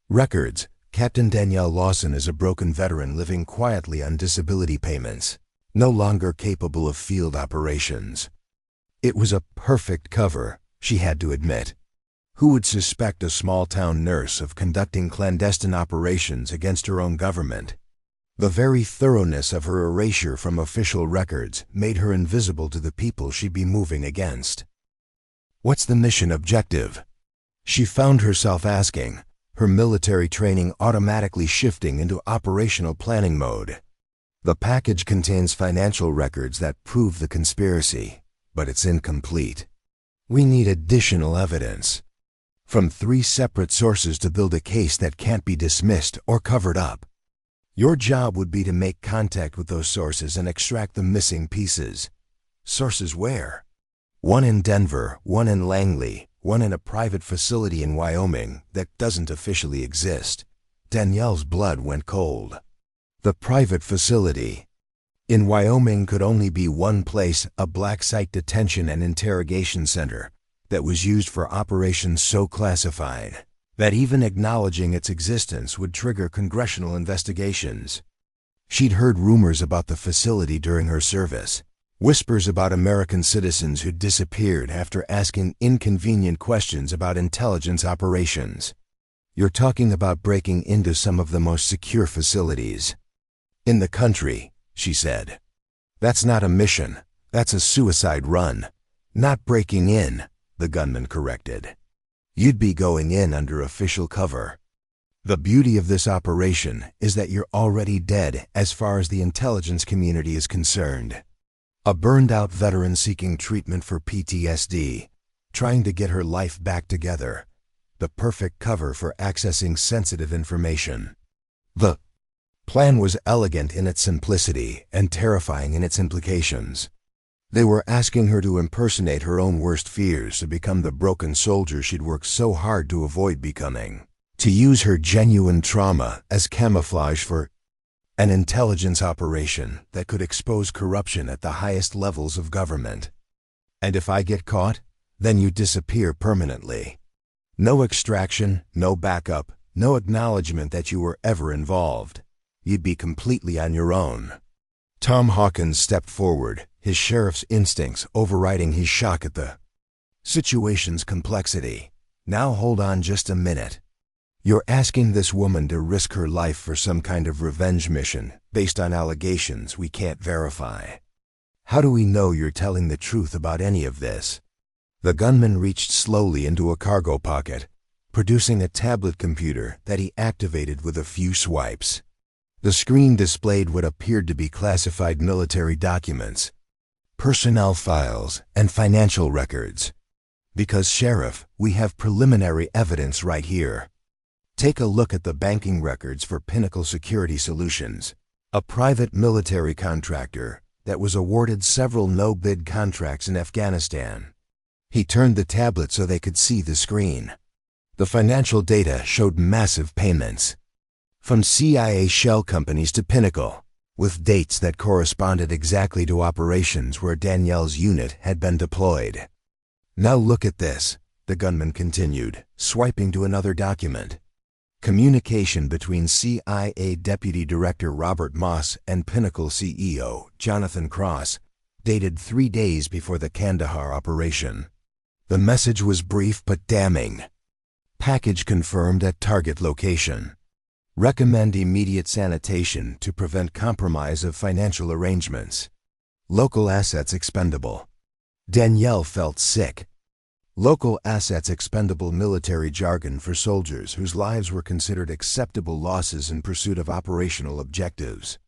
records, Captain Danielle Lawson is a broken veteran living quietly on disability payments, no longer capable of field operations." It was a perfect cover, she had to admit. Who would suspect a small-town nurse of conducting clandestine operations against her own government? The very thoroughness of her erasure from official records made her invisible to the people she'd be moving against. "What's the mission objective?" she found herself asking, her military training automatically shifting into operational planning mode. "The package contains financial records that prove the conspiracy, but it's incomplete. We need additional evidence from 3 separate sources to build a case that can't be dismissed or covered up. Your job would be to make contact with those sources and extract the missing pieces." "Sources where?" "One in Denver, one in Langley, one in a private facility in Wyoming that doesn't officially exist." Danielle's blood went cold. The private facility in Wyoming could only be one place, a black site detention and interrogation center that was used for operations so classified that even acknowledging its existence would trigger congressional investigations. She'd heard rumors about the facility during her service, whispers about American citizens who'd disappeared after asking inconvenient questions about intelligence operations. "You're talking about breaking into some of the most secure facilities in the country," she said. "That's not a mission, that's a suicide run." "Not breaking in," the gunman corrected. "You'd be going in under official cover. The beauty of this operation is that you're already dead as far as the intelligence community is concerned. A burned-out veteran seeking treatment for PTSD, trying to get her life back together. The perfect cover for accessing sensitive information." The plan was elegant in its simplicity and terrifying in its implications. They were asking her to impersonate her own worst fears to become the broken soldier she'd worked so hard to avoid becoming. To use her genuine trauma as camouflage for an intelligence operation that could expose corruption at the highest levels of government. "And if I get caught, then you disappear permanently. No extraction, no backup, no acknowledgement that you were ever involved. You'd be completely on your own." Tom Hawkins stepped forward, his sheriff's instincts overriding his shock at the situation's complexity. Now hold on just a minute. You're asking this woman to risk her life for some kind of revenge mission based on allegations we can't verify. How do we know you're telling the truth about any of this?" The gunman reached slowly into a cargo pocket, producing a tablet computer that he activated with a few swipes. The screen displayed what appeared to be classified military documents, personnel files, and financial records. "Because, Sheriff, we have preliminary evidence right here. Take a look at the banking records for Pinnacle Security Solutions, a private military contractor that was awarded several no-bid contracts in Afghanistan." He turned the tablet so they could see the screen. The financial data showed massive payments, from CIA shell companies to Pinnacle, with dates that corresponded exactly to operations where Danielle's unit had been deployed. "Now look at this," the gunman continued, swiping to another document. Communication between CIA Deputy Director Robert Moss and Pinnacle CEO Jonathan Cross, dated 3 days before the Kandahar operation. The message was brief but damning. "Package confirmed at target location. Recommend immediate sanitation to prevent compromise of financial arrangements. Local assets expendable." Danielle felt sick. Local assets expendable military jargon for soldiers whose lives were considered acceptable losses in pursuit of operational objectives.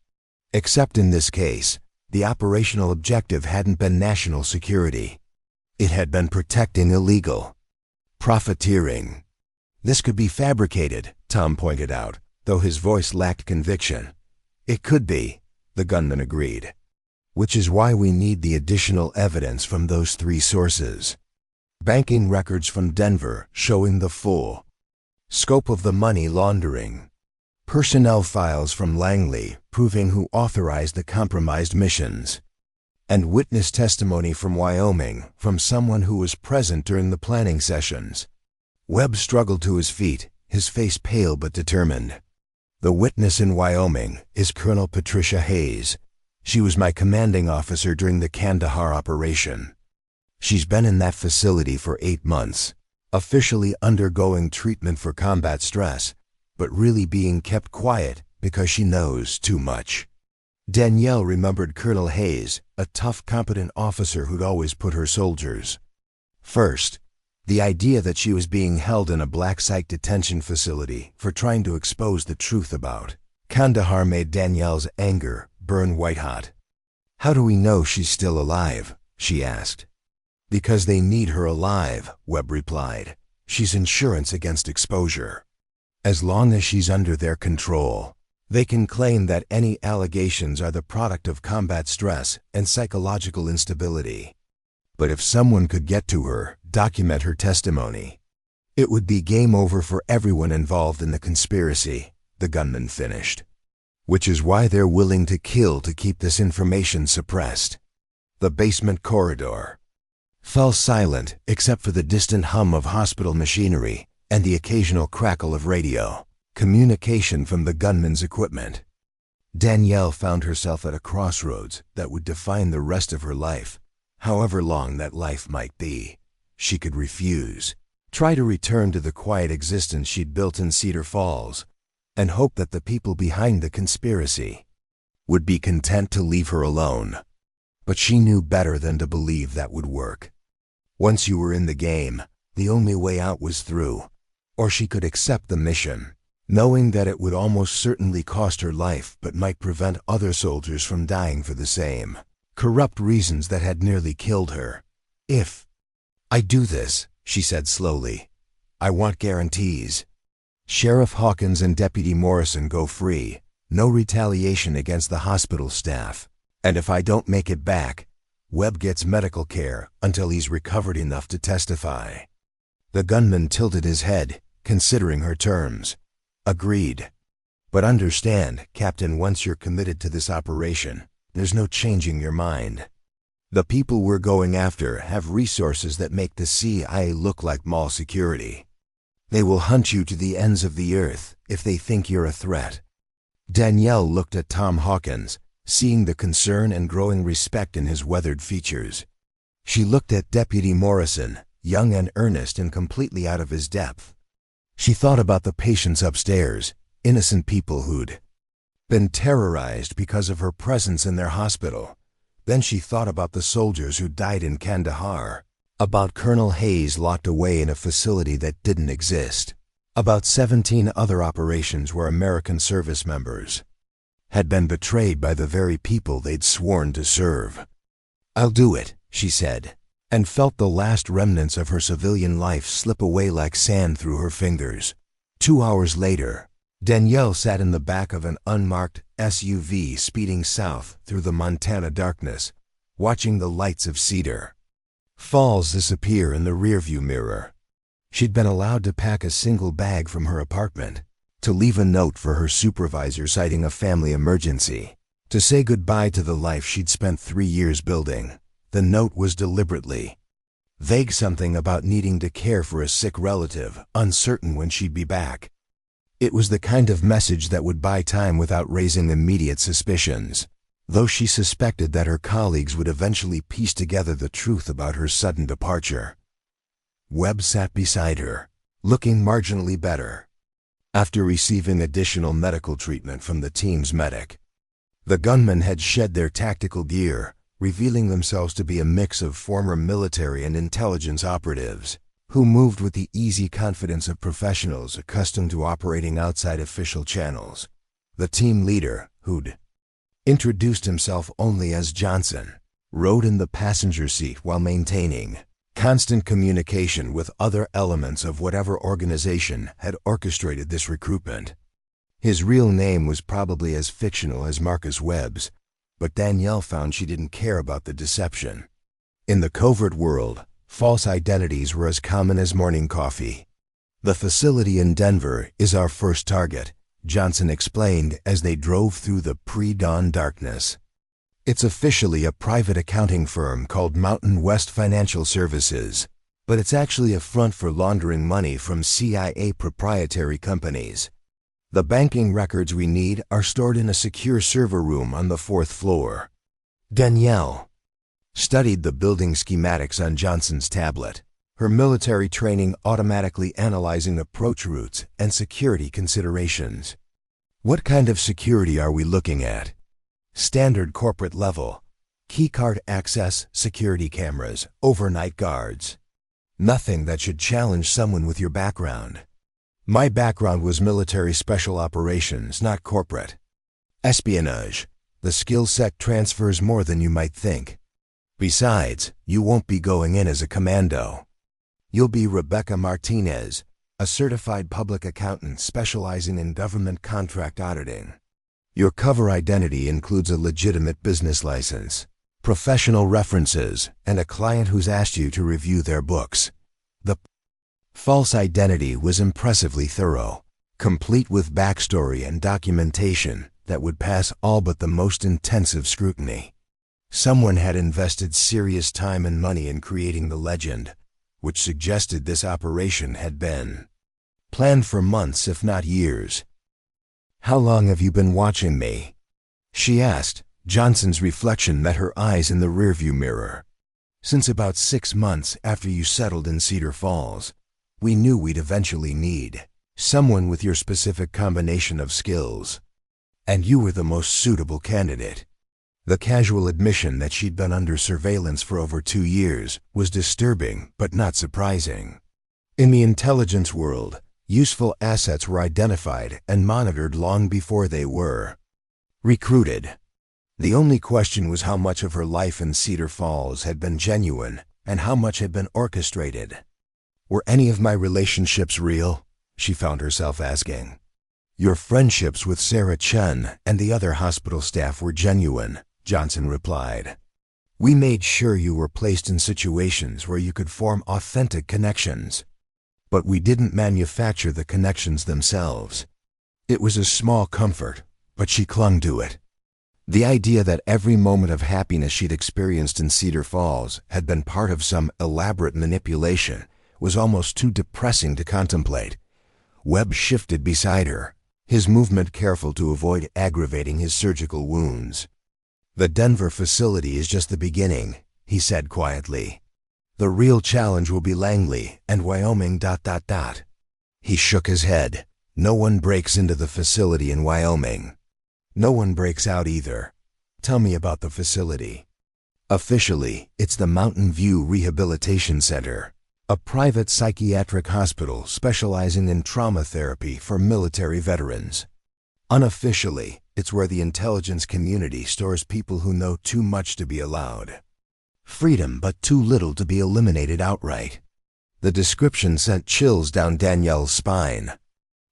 Except in this case, the operational objective hadn't been national security. It had been protecting illegal profiteering. "This could be fabricated," Tom pointed out, though his voice lacked conviction. "It could be," the gunman agreed. "Which is why we need the additional evidence from those 3 sources. Banking records from Denver showing the full scope of the money laundering. Personnel files from Langley proving who authorized the compromised missions. And witness testimony from Wyoming from someone who was present during the planning sessions." Webb struggled to his feet, his face pale but determined. "The witness in Wyoming is Colonel Patricia Hayes. She was my commanding officer during the Kandahar operation. She's been in that facility for 8 months, officially undergoing treatment for combat stress, but really being kept quiet because she knows too much." Danielle remembered Colonel Hayes, a tough, competent officer who'd always put her soldiers first. The idea that she was being held in a black site detention facility for trying to expose the truth about Kandahar made Danielle's anger burn white-hot. "How do we know she's still alive?" she asked. "Because they need her alive," Webb replied. "She's insurance against exposure. As long as she's under their control, they can claim that any allegations are the product of combat stress and psychological instability. But if someone could get to her, document her testimony, it would be game over for everyone involved in the conspiracy," the gunman finished. "Which is why they're willing to kill to keep this information suppressed." The basement corridor fell silent except for the distant hum of hospital machinery and the occasional crackle of radio communication from the gunman's equipment. Danielle found herself at a crossroads that would define the rest of her life, however long that life might be. She could refuse, try to return to the quiet existence she'd built in Cedar Falls, and hope that the people behind the conspiracy would be content to leave her alone. But she knew better than to believe that would work. Once you were in the game, the only way out was through, or she could accept the mission, knowing that it would almost certainly cost her life but might prevent other soldiers from dying for the same corrupt reasons that had nearly killed her. "If I do this," she said slowly, "I want guarantees. Sheriff Hawkins and Deputy Morrison go free, no retaliation against the hospital staff. And if I don't make it back, Webb gets medical care until he's recovered enough to testify." The gunman tilted his head, considering her terms. "Agreed. But understand, Captain, once you're committed to this operation, there's no changing your mind. The people we're going after have resources that make the CIA look like mall security. They will hunt you to the ends of the earth if they think you're a threat." Danielle looked at Tom Hawkins, seeing the concern and growing respect in his weathered features. She looked at Deputy Morrison, young and earnest and completely out of his depth. She thought about the patients upstairs, innocent people who'd been terrorized because of her presence in their hospital. Then she thought about the soldiers who died in Kandahar, about Colonel Hayes locked away in a facility that didn't exist, about 17 other operations where American service members had been betrayed by the very people they'd sworn to serve. "I'll do it," she said, and felt the last remnants of her civilian life slip away like sand through her fingers. 2 hours later, Danielle sat in the back of an unmarked SUV speeding south through the Montana darkness, watching the lights of Cedar Falls disappear in the rearview mirror. She'd been allowed to pack a single bag from her apartment, to leave a note for her supervisor citing a family emergency, to say goodbye to the life she'd spent 3 years building. The note was deliberately vague, something about needing to care for a sick relative, uncertain when she'd be back. It was the kind of message that would buy time without raising immediate suspicions, though she suspected that her colleagues would eventually piece together the truth about her sudden departure. Webb sat beside her, looking marginally better, after receiving additional medical treatment from the team's medic. The gunmen had shed their tactical gear, revealing themselves to be a mix of former military and intelligence operatives, who moved with the easy confidence of professionals accustomed to operating outside official channels. The team leader, who'd introduced himself only as Johnson, rode in the passenger seat while maintaining constant communication with other elements of whatever organization had orchestrated this recruitment. His real name was probably as fictional as Marcus Webb's, but Danielle found she didn't care about the deception. In the covert world, false identities were as common as morning coffee. "The facility in Denver is our first target," Johnson explained as they drove through the pre-dawn darkness. "It's officially a private accounting firm called Mountain West Financial Services, but it's actually a front for laundering money from CIA proprietary companies. The banking records we need are stored in a secure server room on the 4th floor." Danielle studied the building schematics on Johnson's tablet, her military training automatically analyzing approach routes and security considerations. "What kind of security are we looking at?" "Standard corporate level. Keycard access, security cameras, overnight guards. Nothing that should challenge someone with your background." "My background was military special operations, not corporate espionage. The skill set transfers more than you might think. Besides, you won't be going in as a commando. You'll be Rebecca Martinez, a certified public accountant specializing in government contract auditing. Your cover identity includes a legitimate business license, professional references, and a client who's asked you to review their books." The false identity was impressively thorough, complete with backstory and documentation that would pass all but the most intensive scrutiny. Someone had invested serious time and money in creating the legend, which suggested this operation had been planned for months if not years. "How long have you been watching me?" she asked. Johnson's reflection met her eyes in the rearview mirror. "Since about 6 months after you settled in Cedar Falls. We knew we'd eventually need someone with your specific combination of skills, and you were the most suitable candidate." The casual admission that she'd been under surveillance for over 2 years was disturbing but not surprising. In the intelligence world, useful assets were identified and monitored long before they were recruited. The only question was how much of her life in Cedar Falls had been genuine and how much had been orchestrated. "Were any of my relationships real?" she found herself asking. "Your friendships with Sarah Chen and the other hospital staff were genuine," Johnson replied. "We made sure you were placed in situations where you could form authentic connections. But we didn't manufacture the connections themselves." It was a small comfort, but she clung to it. The idea that every moment of happiness she'd experienced in Cedar Falls had been part of some elaborate manipulation was almost too depressing to contemplate. Webb shifted beside her, his movement careful to avoid aggravating his surgical wounds. "The Denver facility is just the beginning," he said quietly. The real challenge will be Langley and Wyoming ... He shook his head. No one breaks into the facility in Wyoming. No one breaks out either. Tell me about the facility. Officially, it's the Mountain View Rehabilitation Center, a private psychiatric hospital specializing in trauma therapy for military veterans. Unofficially, it's where the intelligence community stores people who know too much to be allowed. Freedom but too little to be eliminated outright. The description sent chills down Danielle's spine.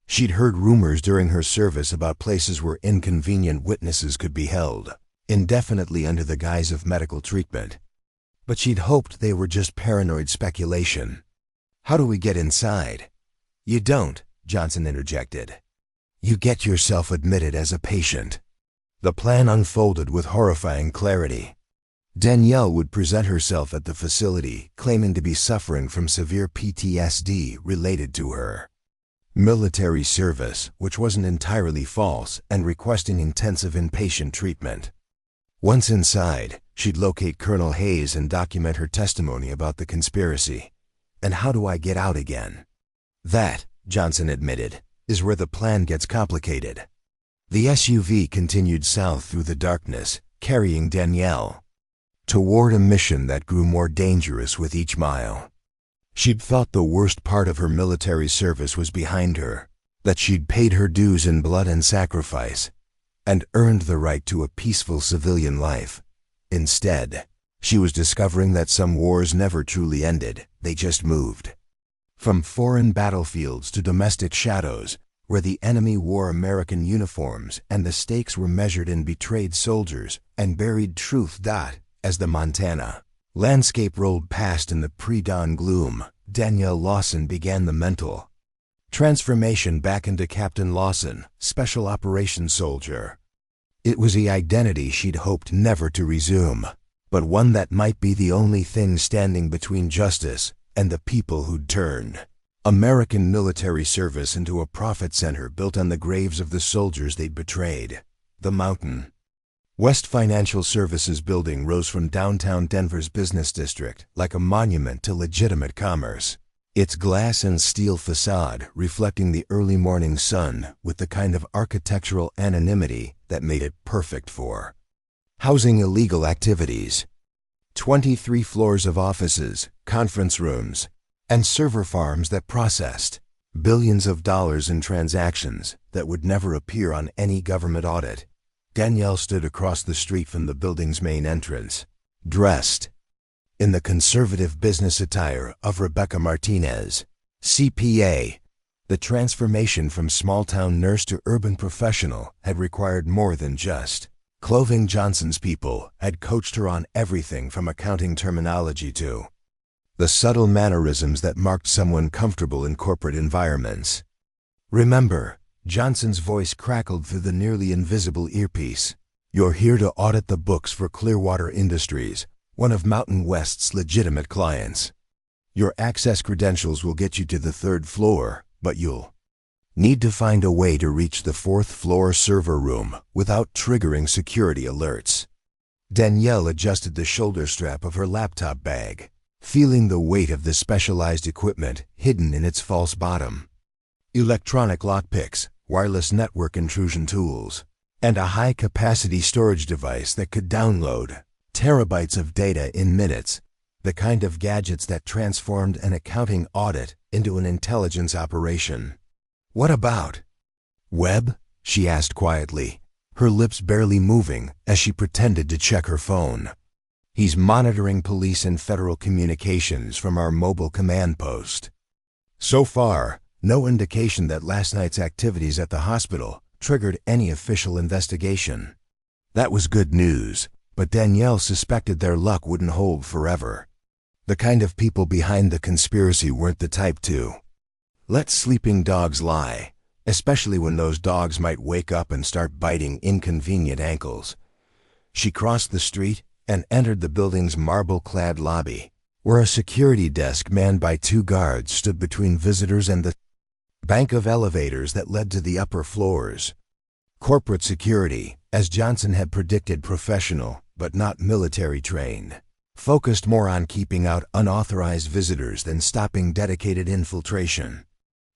She'd heard rumors during her service about places where inconvenient witnesses could be held indefinitely under the guise of medical treatment. But she'd hoped they were just paranoid speculation. How do we get inside? You don't, Johnson interjected. You get yourself admitted as a patient. The plan unfolded with horrifying clarity. Danielle would present herself at the facility, claiming to be suffering from severe PTSD related to her military service, which wasn't entirely false, and requesting intensive inpatient treatment. Once inside, she'd locate Colonel Hayes and document her testimony about the conspiracy. And how do I get out again? That, Johnson admitted, is where the plan gets complicated. The SUV continued south through the darkness, carrying Danielle toward a mission that grew more dangerous with each mile. She'd thought the worst part of her military service was behind her, that she'd paid her dues in blood and sacrifice, and earned the right to a peaceful civilian life. Instead, she was discovering that some wars never truly ended, they just moved. From foreign battlefields to domestic shadows, where the enemy wore American uniforms and the stakes were measured in betrayed soldiers and buried truth. As the Montana landscape rolled past in the pre-dawn gloom, Danielle Lawson began the mental transformation back into Captain Lawson, Special Operations Soldier. It was the identity she'd hoped never to resume, but one that might be the only thing standing between justice and the people who'd turned American military service into a profit center built on the graves of the soldiers they'd betrayed. The Mountain West Financial Services building rose from downtown Denver's business district like a monument to legitimate commerce. Its glass and steel facade reflecting the early morning sun with the kind of architectural anonymity that made it perfect for housing illegal activities. 23 floors of offices, conference rooms, and server farms that processed billions of dollars in transactions that would never appear on any government audit. Danielle stood across the street from the building's main entrance, dressed in the conservative business attire of Rebecca Martinez, CPA. The transformation from small-town nurse to urban professional had required more than just clothing. Johnson's people had coached her on everything from accounting terminology to the subtle mannerisms that marked someone comfortable in corporate environments. Remember, Johnson's voice crackled through the nearly invisible earpiece. You're here to audit the books for Clearwater Industries, one of Mountain West's legitimate clients. Your access credentials will get you to the 3rd floor, but you'll need to find a way to reach the 4th floor server room without triggering security alerts. Danielle adjusted the shoulder strap of her laptop bag, feeling the weight of the specialized equipment hidden in its false bottom. Electronic lockpicks, wireless network intrusion tools, and a high-capacity storage device that could download terabytes of data in minutes, the kind of gadgets that transformed an accounting audit into an intelligence operation. What about Webb? She asked quietly, her lips barely moving as she pretended to check her phone. He's monitoring police and federal communications from our mobile command post. So far, no indication that last night's activities at the hospital triggered any official investigation. That was good news, but Danielle suspected their luck wouldn't hold forever. The kind of people behind the conspiracy weren't the type to let sleeping dogs lie, especially when those dogs might wake up and start biting inconvenient ankles. She crossed the street and entered the building's marble-clad lobby, where a security desk manned by 2 guards stood between visitors and the bank of elevators that led to the upper floors. Corporate security, as Johnson had predicted, professional but not military trained. focused more on keeping out unauthorized visitors than stopping dedicated infiltration.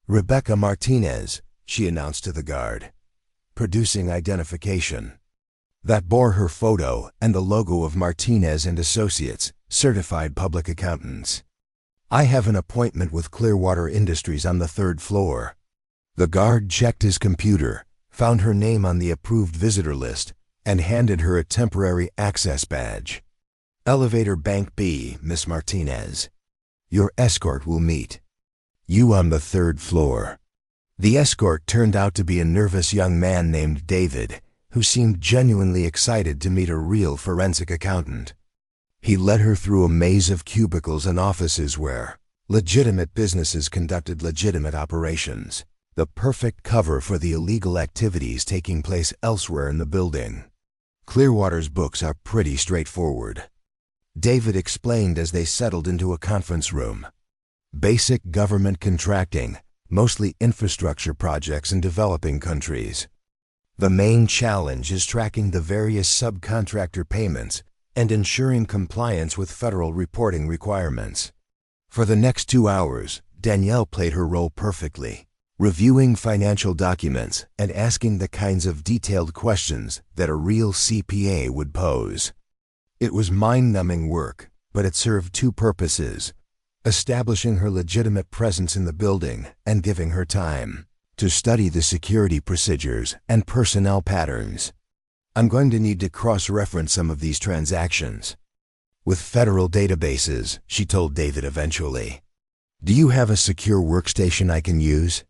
"Rebecca Martinez," she announced to the guard, producing identification. That bore her photo and the logo of Martinez and Associates, certified public accountants. "I have an appointment with Clearwater Industries on the 3rd floor." The guard checked his computer, found her name on the approved visitor list, and handed her a temporary access badge. "Elevator Bank B, Miss Martinez. Your escort will meet you on the 3rd floor." The escort turned out to be a nervous young man named David, who seemed genuinely excited to meet a real forensic accountant. He led her through a maze of cubicles and offices where legitimate businesses conducted legitimate operations, the perfect cover for the illegal activities taking place elsewhere in the building. Clearwater's books are pretty straightforward, David explained as they settled into a conference room. Basic government contracting, mostly infrastructure projects in developing countries. The main challenge is tracking the various subcontractor payments and ensuring compliance with federal reporting requirements. For the next 2 hours, Danielle played her role perfectly, reviewing financial documents and asking the kinds of detailed questions that a real CPA would pose. It was mind-numbing work, but it served 2 purposes: establishing her legitimate presence in the building and giving her time to study the security procedures and personnel patterns. "I'm going to need to cross-reference some of these transactions with federal databases," she told David eventually. "Do you have a secure workstation I can use?"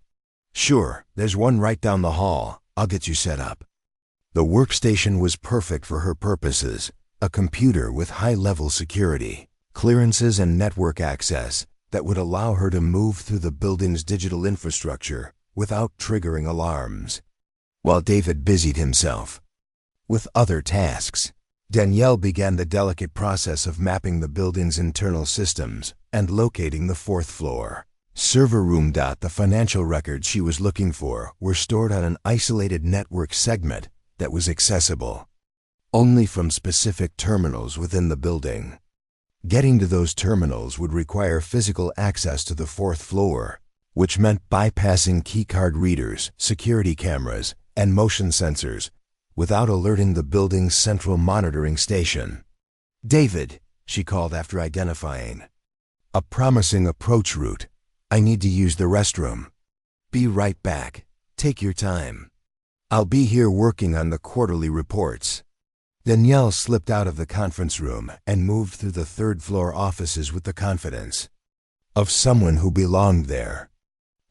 "Sure, there's one right down the hall. I'll get you set up." The workstation was perfect for her purposes, a computer with high-level security, clearances and network access that would allow her to move through the building's digital infrastructure without triggering alarms. While David busied himself with other tasks, Danielle began the delicate process of mapping the building's internal systems and locating the 4th floor server room. The financial records she was looking for were stored on an isolated network segment that was accessible only from specific terminals within the building. Getting to those terminals would require physical access to the 4th floor, which meant bypassing keycard readers, security cameras, and motion sensors without alerting the building's central monitoring station. "David," she called after identifying a promising approach route, "I need to use the restroom." "Be right back. Take your time. I'll be here working on the quarterly reports." Danielle slipped out of the conference room and moved through the 3rd floor offices with the confidence of someone who belonged there.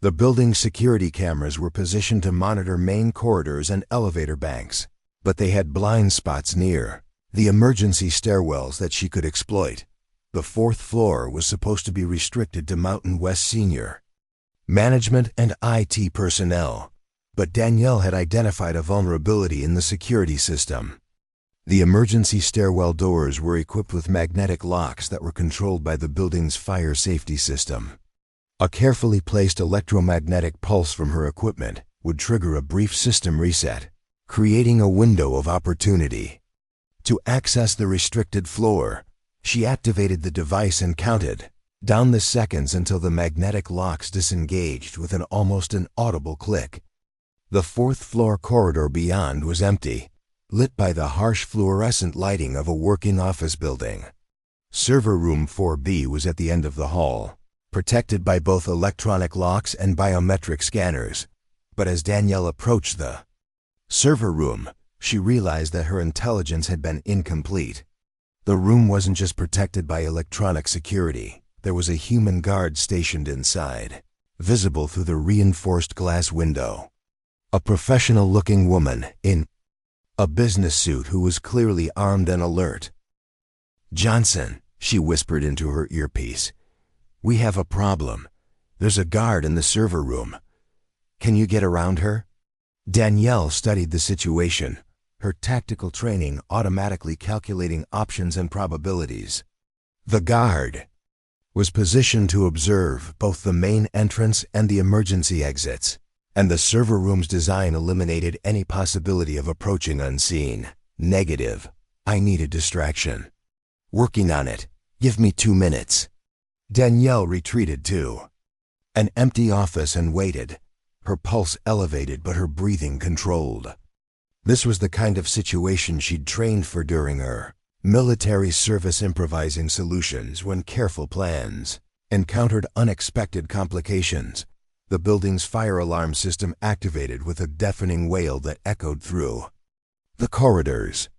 The building's security cameras were positioned to monitor main corridors and elevator banks, but they had blind spots near the emergency stairwells that she could exploit. The 4th floor was supposed to be restricted to Mountain West senior management and IT personnel, but Danielle had identified a vulnerability in the security system. The emergency stairwell doors were equipped with magnetic locks that were controlled by the building's fire safety system. A carefully placed electromagnetic pulse from her equipment would trigger a brief system reset, creating a window of opportunity. To access the restricted floor, she activated the device and counted down the seconds until the magnetic locks disengaged with an almost inaudible click. The 4th floor corridor beyond was empty, lit by the harsh fluorescent lighting of a working office building. Server room 4B was at the end of the hall, protected by both electronic locks and biometric scanners. But as Danielle approached the server room, she realized that her intelligence had been incomplete. The room wasn't just protected by electronic security. There was a human guard stationed inside, visible through the reinforced glass window. A professional-looking woman in a business suit who was clearly armed and alert. "Johnson," she whispered into her earpiece, "we have a problem. There's a guard in the server room. Can you get around her?" Danielle studied the situation, her tactical training automatically calculating options and probabilities. The guard was positioned to observe both the main entrance and the emergency exits, and the server room's design eliminated any possibility of approaching unseen. Negative. I need a distraction. "Working on it. Give me 2 minutes." Danielle retreated to an empty office and waited, her pulse elevated but her breathing controlled. This was the kind of situation she'd trained for during her military service, improvising solutions when careful plans encountered unexpected complications. The building's fire alarm system activated with a deafening wail that echoed through the corridors.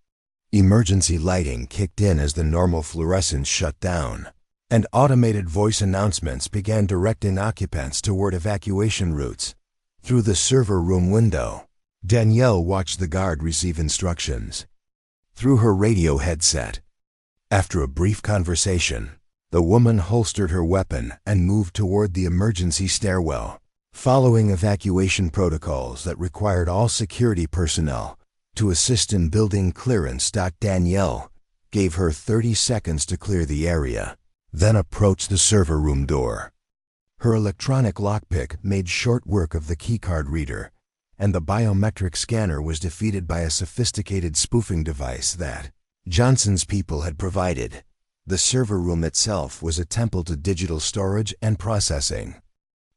Emergency lighting kicked in as the normal fluorescence shut down, and automated voice announcements began directing occupants toward evacuation routes. Through the server room window, Danielle watched the guard receive instructions through her radio headset. After a brief conversation, the woman holstered her weapon and moved toward the emergency stairwell, following evacuation protocols that required all security personnel to assist in building clearance. Danielle gave her 30 seconds to clear the area, then approached the server room door. Her electronic lockpick made short work of the keycard reader, and the biometric scanner was defeated by a sophisticated spoofing device that Johnson's people had provided. The server room itself was a temple to digital storage and processing.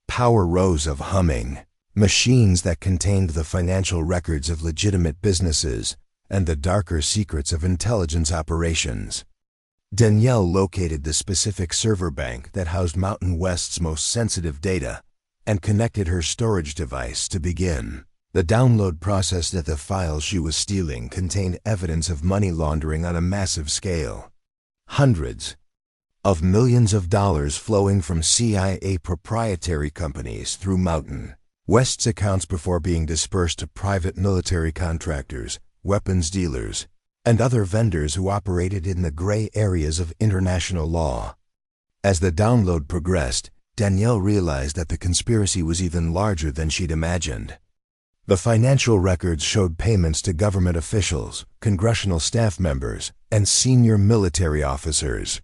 Power rows of humming machines that contained the financial records of legitimate businesses and the darker secrets of intelligence operations. Danielle located the specific server bank that housed Mountain West's most sensitive data and connected her storage device to begin the download process. That the files she was stealing contained evidence of money laundering on a massive scale. Hundreds of millions of dollars flowing from CIA proprietary companies through Mountain West's accounts before being dispersed to private military contractors, weapons dealers, and other vendors who operated in the gray areas of international law. As the download progressed, Danielle realized that the conspiracy was even larger than she'd imagined. The financial records showed payments to government officials, congressional staff members, and senior military officers.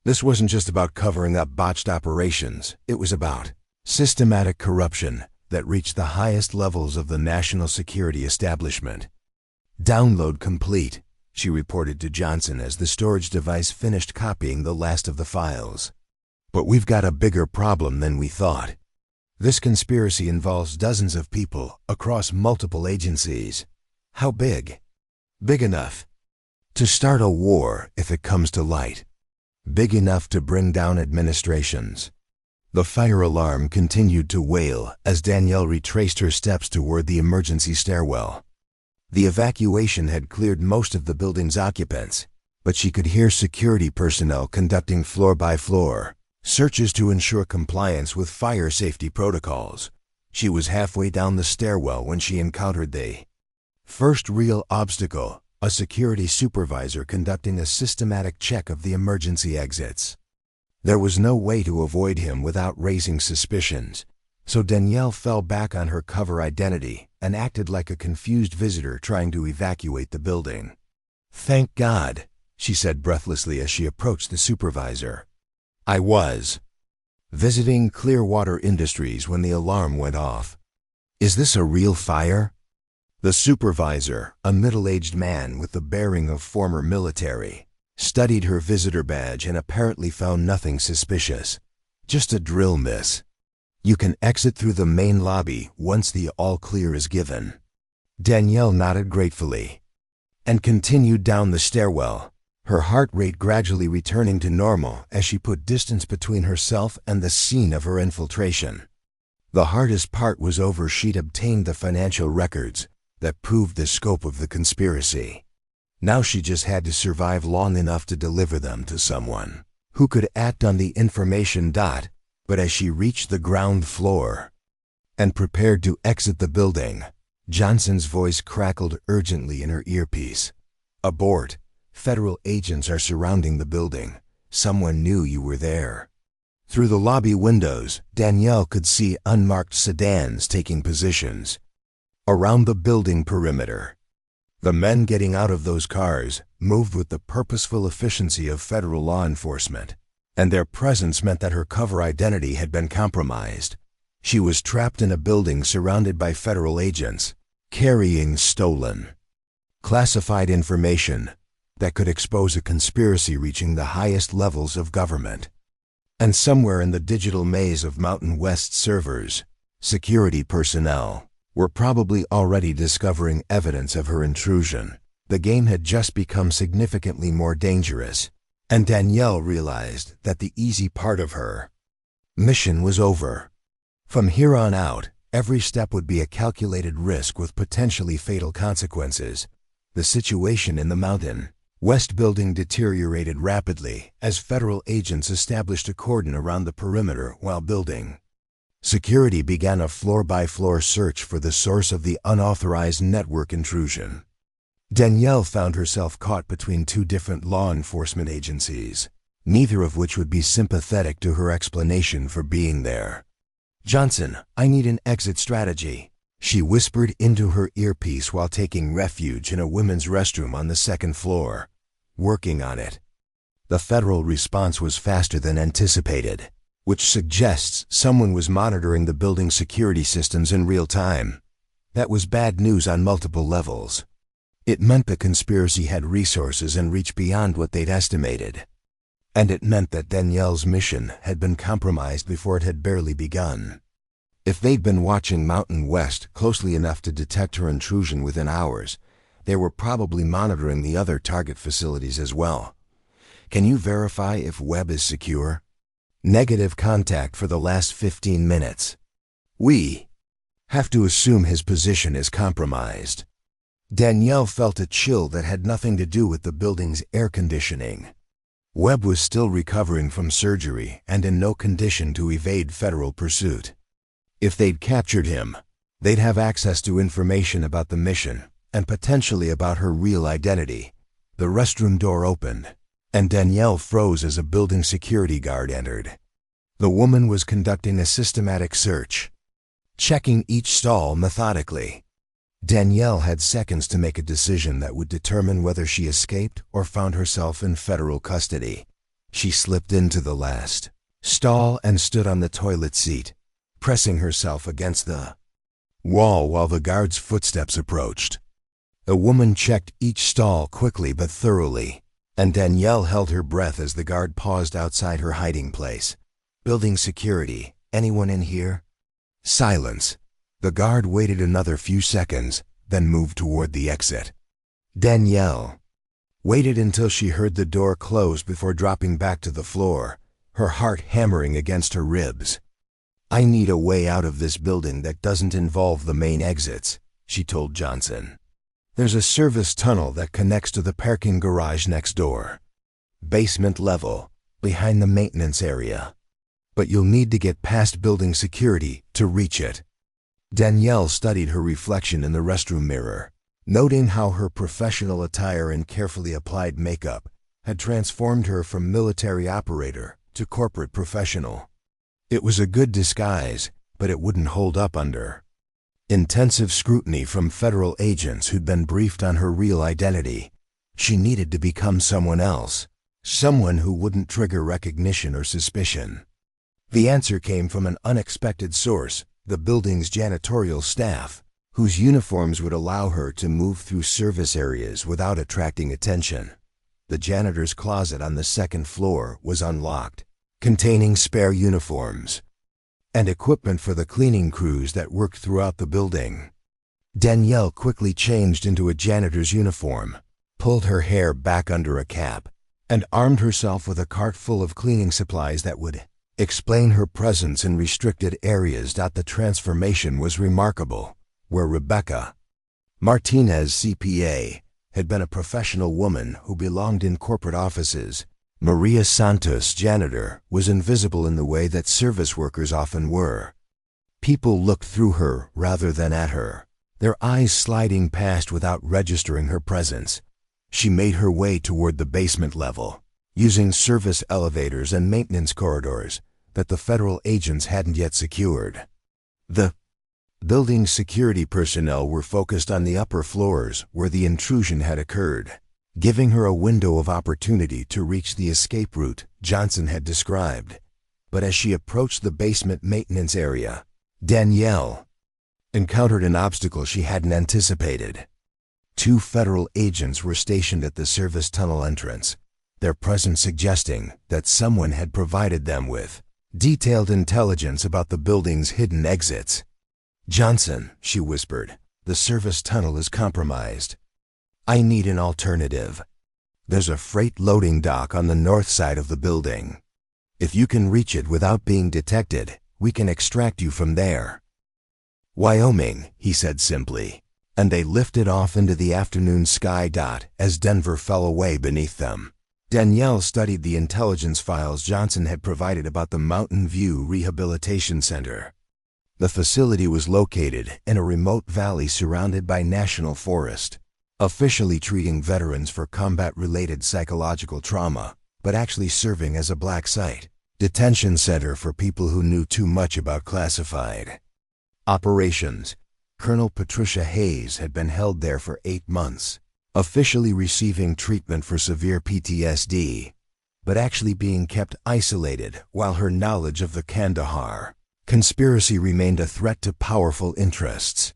This wasn't just about covering up botched operations, it was about systematic corruption that reached the highest levels of the national security establishment. "Download complete," she reported to Johnson as the storage device finished copying the last of the files. "But we've got a bigger problem than we thought. This conspiracy involves dozens of people across multiple agencies." "How big?" "Big enough to start a war if it comes to light. Big enough to bring down administrations." The fire alarm continued to wail as Danielle retraced her steps toward the emergency stairwell. The evacuation had cleared most of the building's occupants, but she could hear security personnel conducting floor-by-floor searches to ensure compliance with fire safety protocols. She was halfway down the stairwell when she encountered the first real obstacle, a security supervisor conducting a systematic check of the emergency exits. There was no way to avoid him without raising suspicions, so Danielle fell back on her cover identity and acted like a confused visitor trying to evacuate the building. "Thank God," she said breathlessly as she approached the supervisor. "I was visiting Clearwater Industries when the alarm went off. Is this a real fire?" The supervisor, a middle-aged man with the bearing of former military, studied her visitor badge and apparently found nothing suspicious. "Just a drill, miss. You can exit through the main lobby once the all-clear is given." Danielle nodded gratefully and continued down the stairwell, her heart rate gradually returning to normal as she put distance between herself and the scene of her infiltration. The hardest part was over. She'd obtained the financial records that proved the scope of the conspiracy. Now she just had to survive long enough to deliver them to someone who could act on the information. But as she reached the ground floor and prepared to exit the building, Johnson's voice crackled urgently in her earpiece. "Abort. Federal agents are surrounding the building. Someone knew you were there." Through the lobby windows, Danielle could see unmarked sedans taking positions around the building perimeter. The men getting out of those cars moved with the purposeful efficiency of federal law enforcement, and their presence meant that her cover identity had been compromised. She was trapped in a building surrounded by federal agents, carrying stolen, classified information that could expose a conspiracy reaching the highest levels of government. And somewhere in the digital maze of Mountain West servers, security personnel were probably already discovering evidence of her intrusion. The game had just become significantly more dangerous, and Danielle realized that the easy part of her mission was over. From here on out, every step would be a calculated risk with potentially fatal consequences. The situation in the Mountain West building deteriorated rapidly as federal agents established a cordon around the perimeter while building. Security began a floor-by-floor search for the source of the unauthorized network intrusion. Danielle found herself caught between two different law enforcement agencies, neither of which would be sympathetic to her explanation for being there. "Johnson, I need an exit strategy," she whispered into her earpiece while taking refuge in a women's restroom on the second floor. "Working on it." The federal response was faster than anticipated, which suggests someone was monitoring the building's security systems in real time. That was bad news on multiple levels. It meant the conspiracy had resources and reached beyond what they'd estimated. And it meant that Danielle's mission had been compromised before it had barely begun. If they'd been watching Mountain West closely enough to detect her intrusion within hours, they were probably monitoring the other target facilities as well. "Can you verify if Webb is secure?" "Negative contact for the last 15 minutes. We have to assume his position is compromised." Danielle felt a chill that had nothing to do with the building's air conditioning. Webb was still recovering from surgery and in no condition to evade federal pursuit. If they'd captured him, they'd have access to information about the mission and potentially about her real identity. The restroom door opened, and Danielle froze as a building security guard entered. The woman was conducting a systematic search, checking each stall methodically. Danielle had seconds to make a decision that would determine whether she escaped or found herself in federal custody. She slipped into the last stall and stood on the toilet seat, pressing herself against the wall while the guard's footsteps approached. A woman checked each stall quickly but thoroughly, and Danielle held her breath as the guard paused outside her hiding place. "Building security, anyone in here?" Silence. The guard waited another few seconds, then moved toward the exit. Danielle waited until she heard the door close before dropping back to the floor, her heart hammering against her ribs. "I need a way out of this building that doesn't involve the main exits," she told Johnson. "There's a service tunnel that connects to the parking garage next door. Basement level, behind the maintenance area. But you'll need to get past building security to reach it." Danielle studied her reflection in the restroom mirror, noting how her professional attire and carefully applied makeup had transformed her from military operator to corporate professional. It was a good disguise, but it wouldn't hold up under intensive scrutiny from federal agents who'd been briefed on her real identity. She needed to become someone else, someone who wouldn't trigger recognition or suspicion. The answer came from an unexpected source, the building's janitorial staff, whose uniforms would allow her to move through service areas without attracting attention. The janitor's closet on the second floor was unlocked, containing spare uniforms and equipment for the cleaning crews that worked throughout the building. Danielle quickly changed into a janitor's uniform, pulled her hair back under a cap, and armed herself with a cart full of cleaning supplies that would explain her presence in restricted areas. The transformation was remarkable. Where Rebecca Martinez, CPA, had been a professional woman who belonged in corporate offices, Maria Santos, janitor, was invisible in the way that service workers often were. People looked through her rather than at her, their eyes sliding past without registering her presence. She made her way toward the basement level, using service elevators and maintenance corridors that the federal agents hadn't yet secured. The building's security personnel were focused on the upper floors where the intrusion had occurred, giving her a window of opportunity to reach the escape route Johnson had described. But as she approached the basement maintenance area, Danielle encountered an obstacle she hadn't anticipated. 2 federal agents were stationed at the service tunnel entrance, their presence suggesting that someone had provided them with detailed intelligence about the building's hidden exits. "Johnson," she whispered, "the service tunnel is compromised. I need an alternative. There's a freight loading dock on the north side of the building. If you can reach it without being detected, we can extract you from there." "Wyoming," he said simply, and they lifted off into the afternoon sky as Denver fell away beneath them. Danielle studied the intelligence files Johnson had provided about the Mountain View Rehabilitation Center. The facility was located in a remote valley surrounded by national forest, officially treating veterans for combat-related psychological trauma, but actually serving as a black site detention center for people who knew too much about classified operations. Colonel Patricia Hayes had been held there for 8 months, officially receiving treatment for severe PTSD, but actually being kept isolated while her knowledge of the Kandahar conspiracy remained a threat to powerful interests.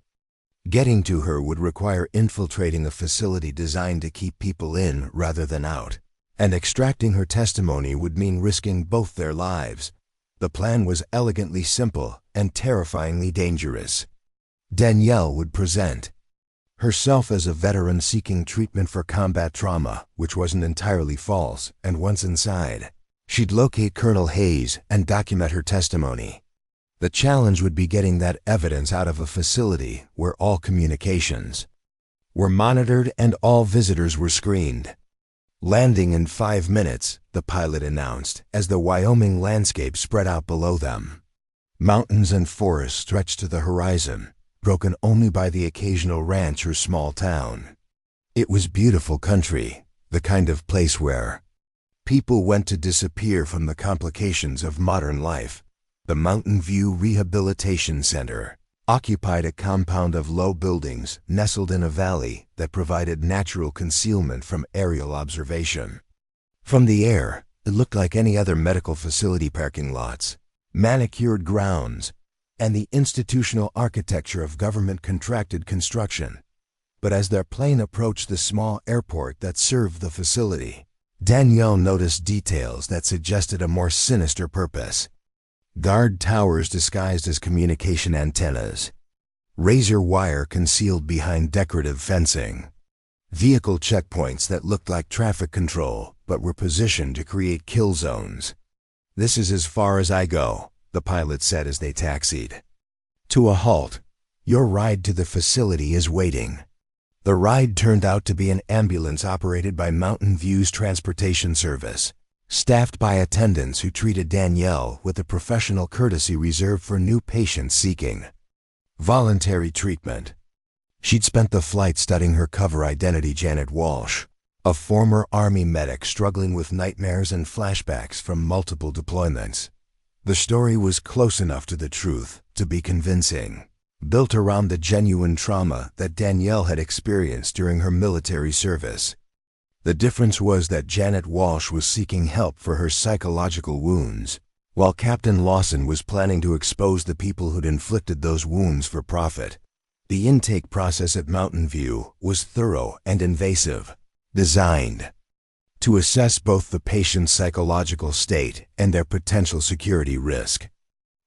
Getting to her would require infiltrating a facility designed to keep people in rather than out, and extracting her testimony would mean risking both their lives. The plan was elegantly simple and terrifyingly dangerous. Danielle would present herself as a veteran seeking treatment for combat trauma, which wasn't entirely false, and once inside, she'd locate Colonel Hayes and document her testimony. The challenge would be getting that evidence out of a facility where all communications were monitored and all visitors were screened. "Landing in 5 minutes," the pilot announced, as the Wyoming landscape spread out below them. Mountains and forests stretched to the horizon, broken only by the occasional ranch or small town. It was beautiful country, the kind of place where people went to disappear from the complications of modern life. The Mountain View Rehabilitation Center occupied a compound of low buildings nestled in a valley that provided natural concealment from aerial observation. From the air, it looked like any other medical facility parking lots, manicured grounds, and the institutional architecture of government-contracted construction. But as their plane approached the small airport that served the facility, Danielle noticed details that suggested a more sinister purpose. Guard towers disguised as communication antennas, razor wire concealed behind decorative fencing, vehicle checkpoints that looked like traffic control but were positioned to create kill zones. "This is as far as I go," the pilot said as they taxied to a halt. "Your ride to the facility is waiting." The ride turned out to be an ambulance operated by Mountain View's transportation service, staffed by attendants who treated Danielle with the professional courtesy reserved for new patients seeking voluntary treatment. She'd spent the flight studying her cover identity, Janet Walsh, a former Army medic struggling with nightmares and flashbacks from multiple deployments. The story was close enough to the truth to be convincing, built around the genuine trauma that Danielle had experienced during her military service. The difference was that Janet Walsh was seeking help for her psychological wounds, while Captain Lawson was planning to expose the people who'd inflicted those wounds for profit. The intake process at Mountain View was thorough and invasive, designed to assess both the patient's psychological state and their potential security risk.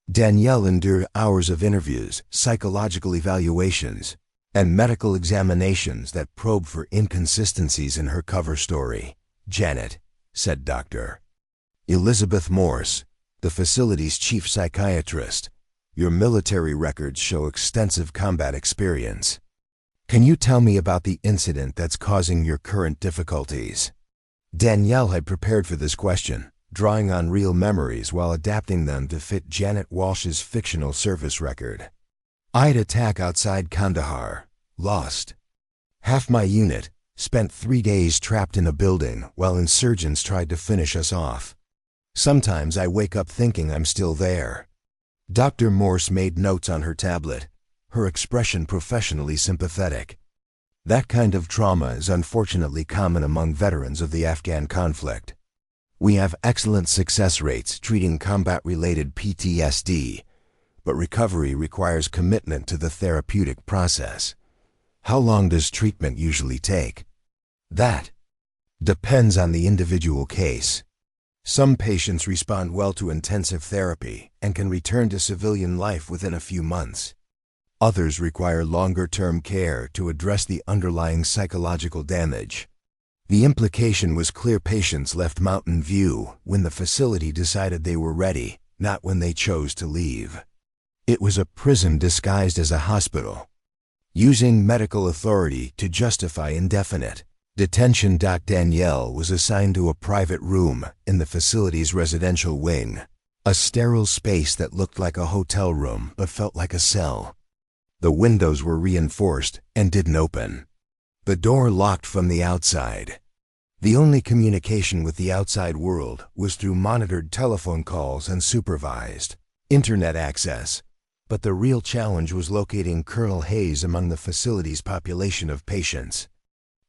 Danielle endured hours of interviews, psychological evaluations, and medical examinations that probed for inconsistencies in her cover story. "Janet," said Dr. Elizabeth Morse, the facility's chief psychiatrist, "your military records show extensive combat experience. Can you tell me about the incident that's causing your current difficulties?" Danielle had prepared for this question, drawing on real memories while adapting them to fit Janet Walsh's fictional service record. "I'd attack outside Kandahar, lost half my unit, spent 3 days trapped in a building while insurgents tried to finish us off. Sometimes I wake up thinking I'm still there." Dr. Morse made notes on her tablet, her expression professionally sympathetic. "That kind of trauma is unfortunately common among veterans of the Afghan conflict. We have excellent success rates treating combat-related PTSD, but recovery requires commitment to the therapeutic process. How long does treatment usually take? That depends on the individual case. Some patients respond well to intensive therapy and can return to civilian life within a few months. Others require longer-term care to address the underlying psychological damage. The implication was clear: patients left Mountain View when the facility decided they were ready, not when they chose to leave. It was a prison disguised as a hospital, using medical authority to justify indefinite detention. Danielle was assigned to a private room in the facility's residential wing, a sterile space that looked like a hotel room but felt like a cell. The windows were reinforced and didn't open. The door locked from the outside. The only communication with the outside world was through monitored telephone calls and supervised internet access. But the real challenge was locating Colonel Hayes among the facility's population of patients.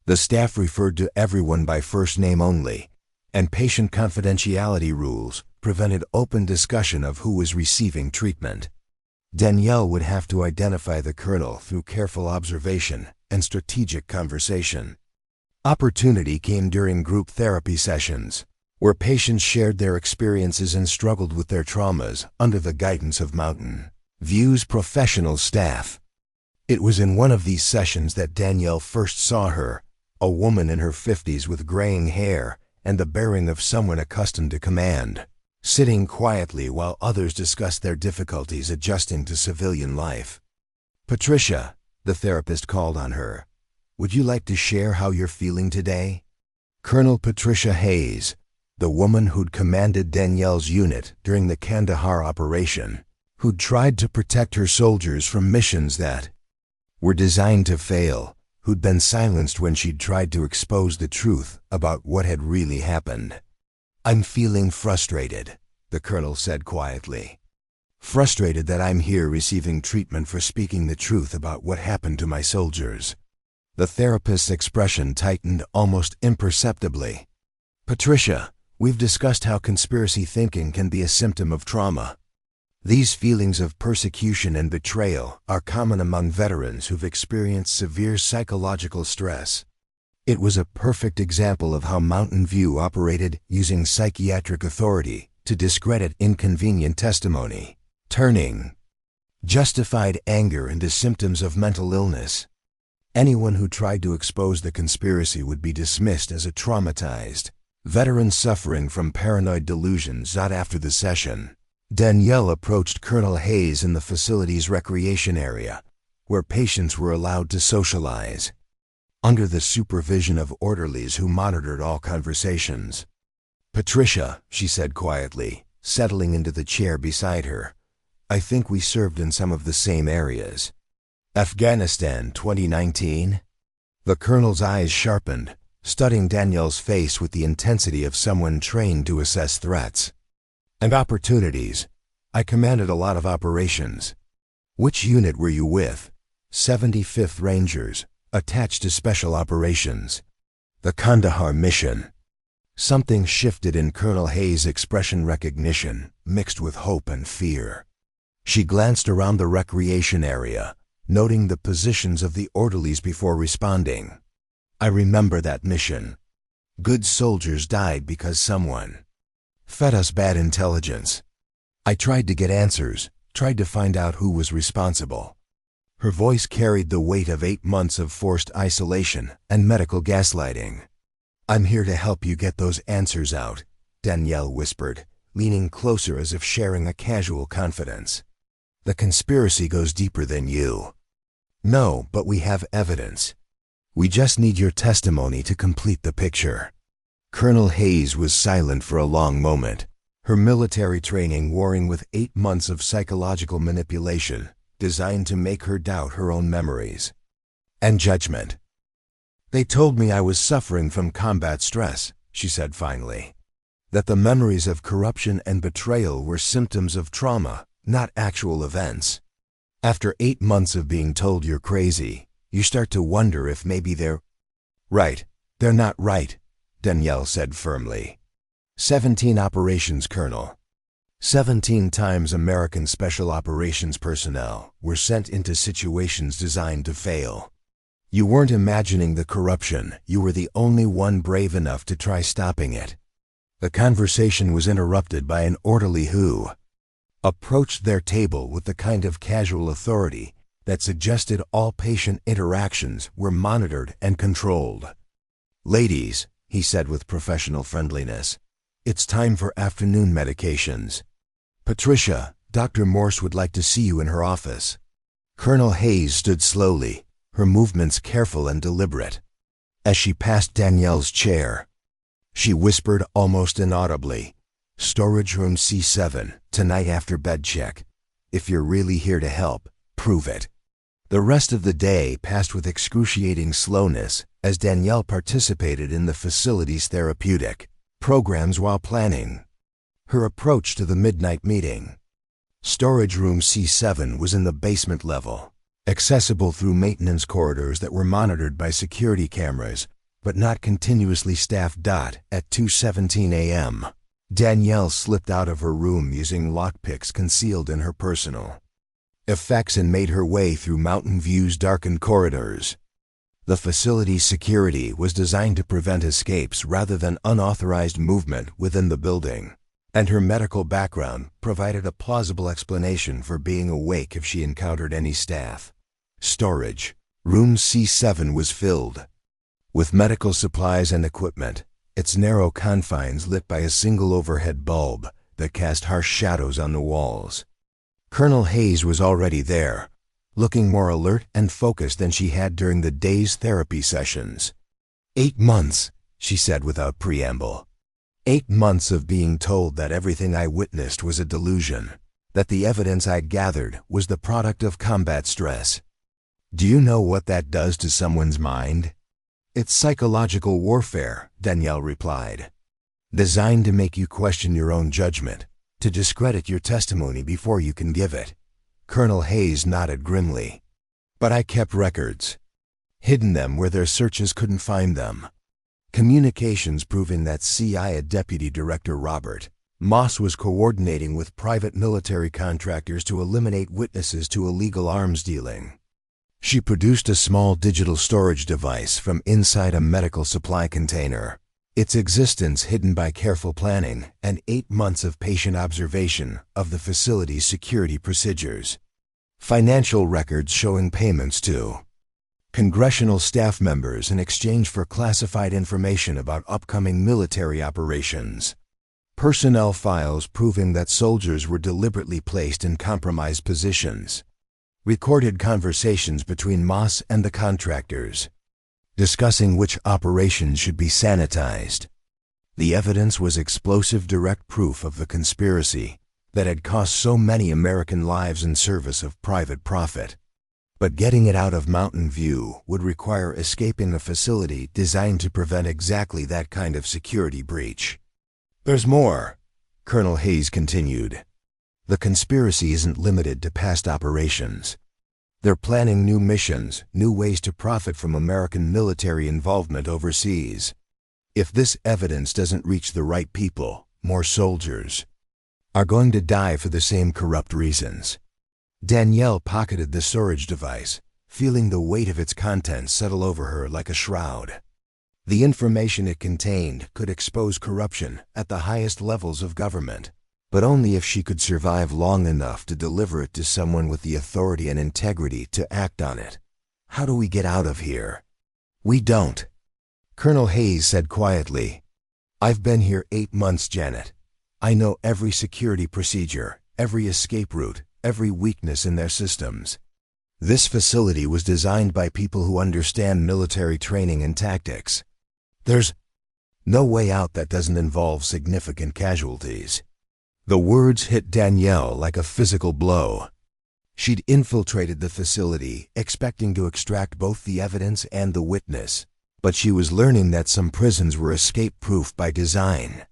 The staff referred to everyone by first name only, and patient confidentiality rules prevented open discussion of who was receiving treatment. Danielle would have to identify the colonel through careful observation and strategic conversation. Opportunity came during group therapy sessions, where patients shared their experiences and struggled with their traumas under the guidance of Mountain View's professional staff. It was in one of these sessions that Danielle first saw her, a woman in her 50s with graying hair and the bearing of someone accustomed to command, sitting quietly while others discussed their difficulties adjusting to civilian life. "Patricia," the therapist called on her, "would you like to share how you're feeling today?" Colonel Patricia Hayes, the woman who'd commanded Danielle's unit during the Kandahar operation, who'd tried to protect her soldiers from missions that were designed to fail, who'd been silenced when she'd tried to expose the truth about what had really happened. "I'm feeling frustrated," the colonel said quietly. "Frustrated that I'm here receiving treatment for speaking the truth about what happened to my soldiers." The therapist's expression tightened almost imperceptibly. "Patricia, we've discussed how conspiracy thinking can be a symptom of trauma. These feelings of persecution and betrayal are common among veterans who've experienced severe psychological stress." It was a perfect example of how Mountain View operated, using psychiatric authority to discredit inconvenient testimony, turning justified anger into symptoms of mental illness. Anyone who tried to expose the conspiracy would be dismissed as a traumatized veteran suffering from paranoid delusions. After the session, Danielle approached Colonel Hayes in the facility's recreation area, where patients were allowed to socialize, under the supervision of orderlies who monitored all conversations. "Patricia," she said quietly, settling into the chair beside her, "I think we served in some of the same areas." "Afghanistan, 2019? The colonel's eyes sharpened, studying Danielle's face with the intensity of someone trained to assess threats and opportunities. "I commanded a lot of operations." "Which unit were you with?" 75th Rangers, attached to Special Operations. "The Kandahar mission." Something shifted in Colonel Hayes' expression, recognition mixed with hope and fear. She glanced around the recreation area, noting the positions of the orderlies before responding. "I remember that mission. Good soldiers died because someone fed us bad intelligence. I tried to get answers, tried to find out who was responsible." Her voice carried the weight of 8 months of forced isolation and medical gaslighting. "I'm here to help you get those answers out," Danielle whispered, leaning closer as if sharing a casual confidence. "The conspiracy goes deeper than you." "No, but we have evidence. We just need your testimony to complete the picture." Colonel Hayes was silent for a long moment, her military training warring with 8 months of psychological manipulation designed to make her doubt her own memories and judgment. "They told me I was suffering from combat stress," she said finally. "That the memories of corruption and betrayal were symptoms of trauma, not actual events. After 8 months of being told you're crazy, you start to wonder if maybe they're right." "They're not right," Danielle said firmly. 17 operations, Colonel. 17 times American Special Operations personnel were sent into situations designed to fail. You weren't imagining the corruption, you were the only one brave enough to try stopping it. The conversation was interrupted by an orderly who approached their table with the kind of casual authority that suggested all patient interactions were monitored and controlled. "Ladies," he said with professional friendliness, "it's time for afternoon medications. Patricia, Dr. Morse would like to see you in her office." Colonel Hayes stood slowly, her movements careful and deliberate. As she passed Danielle's chair, she whispered almost inaudibly, "Storage room C7, tonight after bed check. If you're really here to help, prove it." The rest of the day passed with excruciating slowness as Danielle participated in the facility's therapeutic programs while planning her approach to the midnight meeting. Storage room C7 was in the basement level, accessible through maintenance corridors that were monitored by security cameras, but not continuously staffed. At 2:17 a.m., Danielle slipped out of her room using lockpicks concealed in her personal effects and made her way through Mountain View's darkened corridors. The facility's security was designed to prevent escapes rather than unauthorized movement within the building, and her medical background provided a plausible explanation for being awake if she encountered any staff. Storage room C7 was filled with medical supplies and equipment, its narrow confines lit by a single overhead bulb that cast harsh shadows on the walls. Colonel Hayes was already there, looking more alert and focused than she had during the day's therapy sessions. 8 months, she said without preamble. 8 months of being told that everything I witnessed was a delusion, that the evidence I'd gathered was the product of combat stress. Do you know what that does to someone's mind? It's psychological warfare, Danielle replied. Designed to make you question your own judgment, to discredit your testimony before you can give it. Colonel Hayes nodded grimly. But I kept records. Hidden them where their searches couldn't find them. Communications proving that CIA Deputy Director Robert Moss was coordinating with private military contractors to eliminate witnesses to illegal arms dealing. She produced a small digital storage device from inside a medical supply container, its existence hidden by careful planning and 8 months of patient observation of the facility's security procedures. Financial records showing payments to congressional staff members in exchange for classified information about upcoming military operations. Personnel files proving that soldiers were deliberately placed in compromised positions. Recorded conversations between Moss and the contractors, discussing which operations should be sanitized. The evidence was explosive direct proof of the conspiracy that had cost so many American lives in service of private profit. But getting it out of Mountain View would require escaping a facility designed to prevent exactly that kind of security breach. There's more, Colonel Hayes continued. The conspiracy isn't limited to past operations. They're planning new missions, new ways to profit from American military involvement overseas. If this evidence doesn't reach the right people, more soldiers are going to die for the same corrupt reasons. Danielle pocketed the storage device, feeling the weight of its contents settle over her like a shroud. The information it contained could expose corruption at the highest levels of government, but only if she could survive long enough to deliver it to someone with the authority and integrity to act on it. How do we get out of here? We don't, Colonel Hayes said quietly. I've been here 8 months, Janet. I know every security procedure, every escape route, every weakness in their systems. This facility was designed by people who understand military training and tactics. There's no way out that doesn't involve significant casualties. The words hit Danielle like a physical blow. She'd infiltrated the facility, expecting to extract both the evidence and the witness, but she was learning that some prisons were escape-proof by design.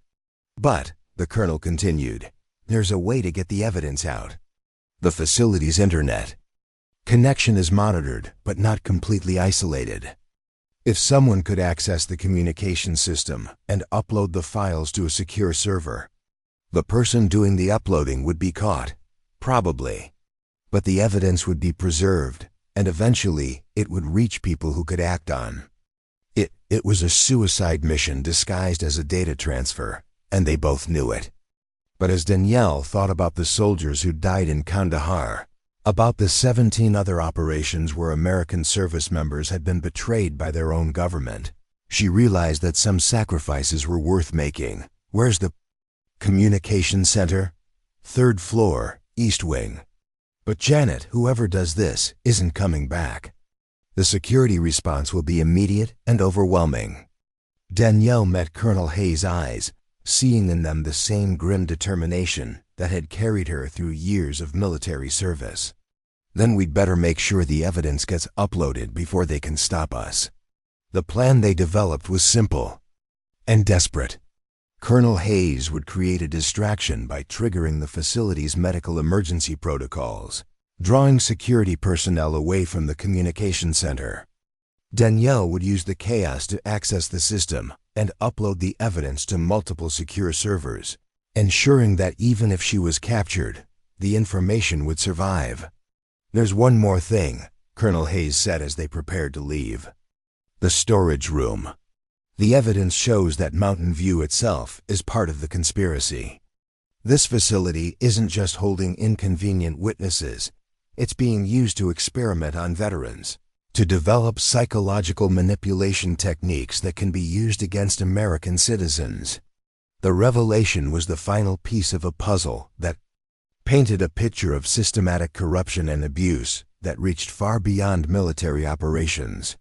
But, the colonel continued, there's a way to get the evidence out. The facility's internet connection is monitored, but not completely isolated. If someone could access the communication system and upload the files to a secure server, the person doing the uploading would be caught, probably, but the evidence would be preserved, and eventually it would reach people who could act on. It was a suicide mission disguised as a data transfer, and they both knew it. But as Danielle thought about the soldiers who died in Kandahar, about the 17 other operations where American service members had been betrayed by their own government, she realized that some sacrifices were worth making. Where's the communication center? 3rd floor, East Wing. But Janet, whoever does this, isn't coming back. The security response will be immediate and overwhelming. Danielle met Colonel Hayes' eyes, seeing in them the same grim determination that had carried her through years of military service. Then we'd better make sure the evidence gets uploaded before they can stop us. The plan they developed was simple and desperate. Colonel Hayes would create a distraction by triggering the facility's medical emergency protocols, drawing security personnel away from the communication center. Danielle would use the chaos to access the system and upload the evidence to multiple secure servers, ensuring that even if she was captured, the information would survive. "There's one more thing," Colonel Hayes said as they prepared to leave. "The storage room. The evidence shows that Mountain View itself is part of the conspiracy. This facility isn't just holding inconvenient witnesses. It's being used to experiment on veterans, to develop psychological manipulation techniques that can be used against American citizens." The revelation was the final piece of a puzzle that painted a picture of systematic corruption and abuse that reached far beyond military operations.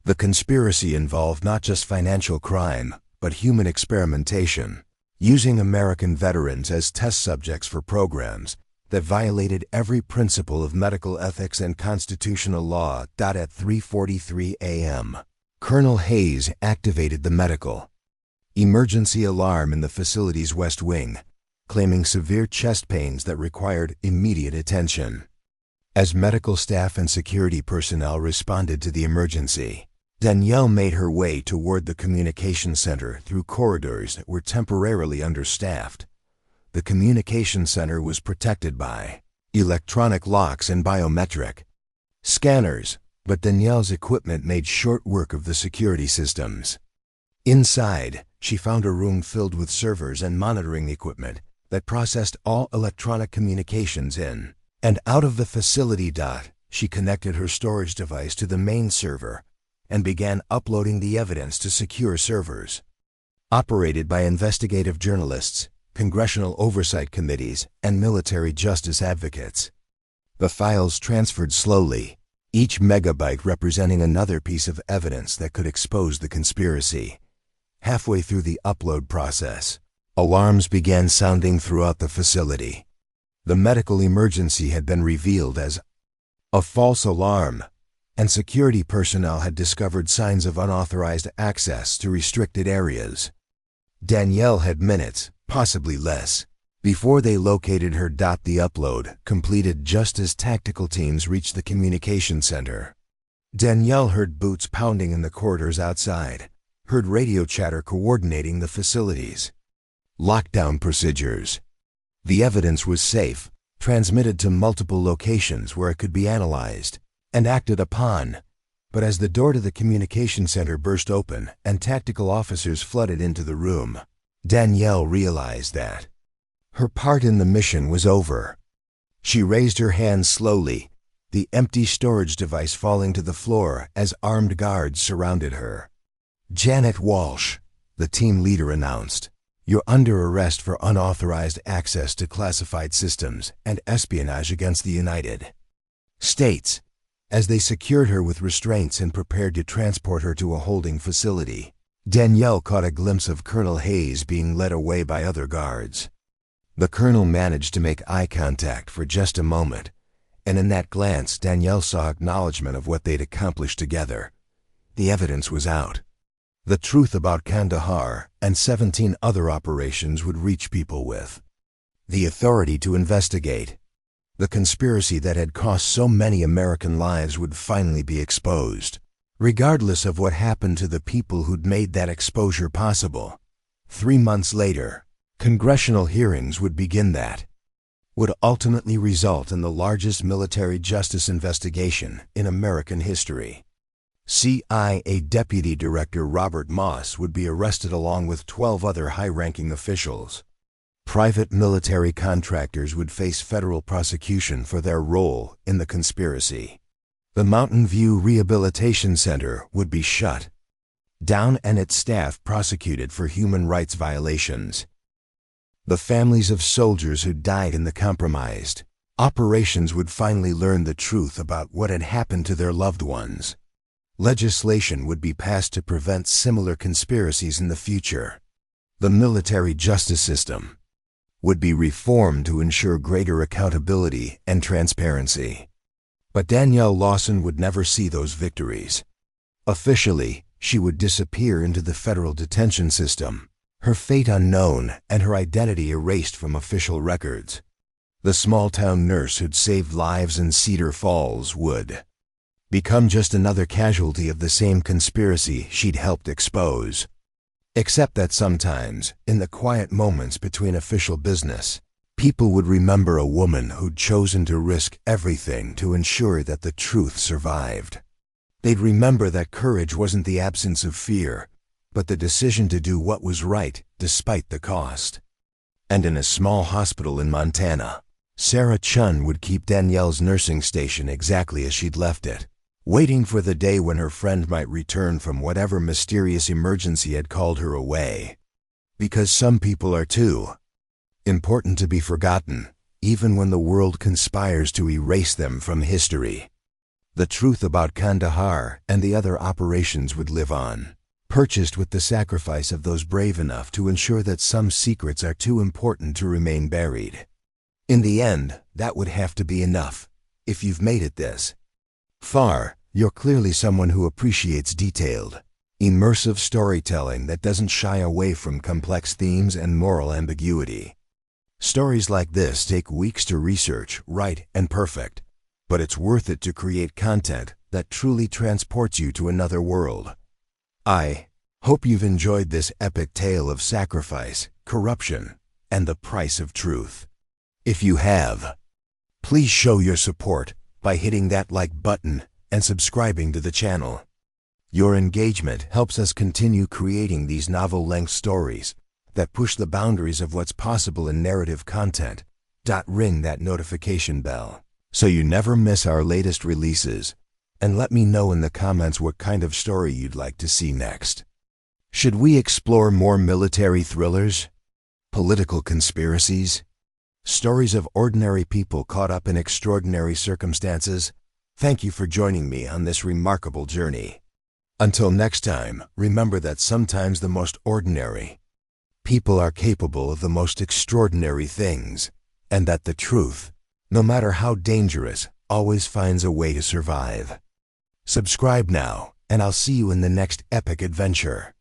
The conspiracy involved not just financial crime, but human experimentation, using American veterans as test subjects for programs that violated every principle of medical ethics and constitutional law. At 3:43 a.m., Colonel Hayes activated the medical emergency alarm in the facility's West Wing, claiming severe chest pains that required immediate attention. As medical staff and security personnel responded to the emergency, Danielle made her way toward the communication center through corridors that were temporarily understaffed. The communication center was protected by electronic locks and biometric scanners, but Danielle's equipment made short work of the security systems. Inside, she found a room filled with servers and monitoring equipment that processed all electronic communications in and out of the facility. She connected her storage device to the main server and began uploading the evidence to secure servers. Operated by investigative journalists, congressional oversight committees, and military justice advocates. The files transferred slowly, each megabyte representing another piece of evidence that could expose the conspiracy. Halfway through the upload process, alarms began sounding throughout the facility. The medical emergency had been revealed as a false alarm, and security personnel had discovered signs of unauthorized access to restricted areas. Danielle had minutes, possibly less, before they located her. The upload completed just as tactical teams reached the communication center. Danielle heard boots pounding in the corridors outside, heard radio chatter coordinating the facilities. Lockdown procedures. The evidence was safe, transmitted to multiple locations where it could be analyzed and acted upon. But as the door to the communication center burst open and tactical officers flooded into the room, Danielle realized that her part in the mission was over. She raised her hand slowly, the empty storage device falling to the floor as armed guards surrounded her. "Janet Walsh," the team leader announced, "you're under arrest for unauthorized access to classified systems and espionage against the United States," as they secured her with restraints and prepared to transport her to a holding facility. Danielle caught a glimpse of Colonel Hayes being led away by other guards. The colonel managed to make eye contact for just a moment, and in that glance Danielle saw acknowledgement of what they'd accomplished together. The evidence was out. The truth about Kandahar and 17 other operations would reach people with the authority to investigate. The conspiracy that had cost so many American lives would finally be exposed, regardless of what happened to the people who'd made that exposure possible. 3 months later, congressional hearings would begin that would ultimately result in the largest military justice investigation in American history. CIA Deputy Director Robert Moss would be arrested along with 12 other high-ranking officials. Private military contractors would face federal prosecution for their role in the conspiracy. The Mountain View Rehabilitation Center would be shut down and its staff prosecuted for human rights violations. The families of soldiers who died in the compromised operations would finally learn the truth about what had happened to their loved ones. Legislation would be passed to prevent similar conspiracies in the future. The military justice system would be reformed to ensure greater accountability and transparency. But Danielle Lawson would never see those victories. Officially, she would disappear into the federal detention system, her fate unknown and her identity erased from official records. The small-town nurse who'd saved lives in Cedar Falls would become just another casualty of the same conspiracy she'd helped expose. Except that sometimes, in the quiet moments between official business, people would remember a woman who'd chosen to risk everything to ensure that the truth survived. They'd remember that courage wasn't the absence of fear, but the decision to do what was right despite the cost. And in a small hospital in Montana, Sarah Chun would keep Danielle's nursing station exactly as she'd left it, waiting for the day when her friend might return from whatever mysterious emergency had called her away. Because some people are too important to be forgotten, even when the world conspires to erase them from history. The truth about Kandahar and the other operations would live on, purchased with the sacrifice of those brave enough to ensure that some secrets are too important to remain buried. In the end, that would have to be enough. If you've made it this far, you're clearly someone who appreciates detailed, immersive storytelling that doesn't shy away from complex themes and moral ambiguity. Stories like this take weeks to research, write, and perfect, but it's worth it to create content that truly transports you to another world. I hope you've enjoyed this epic tale of sacrifice, corruption, and the price of truth. If you have, please show your support by hitting that like button and subscribing to the channel. Your engagement helps us continue creating these novel-length stories that push the boundaries of what's possible in narrative content. Ring that notification bell so you never miss our latest releases, and let me know in the comments what kind of story you'd like to see next. Should we explore more military thrillers, political conspiracies, stories of ordinary people caught up in extraordinary circumstances? Thank you for joining me on this remarkable journey. Until next time, remember that sometimes the most ordinary people are capable of the most extraordinary things, and that the truth, no matter how dangerous, always finds a way to survive. Subscribe now, and I'll see you in the next epic adventure.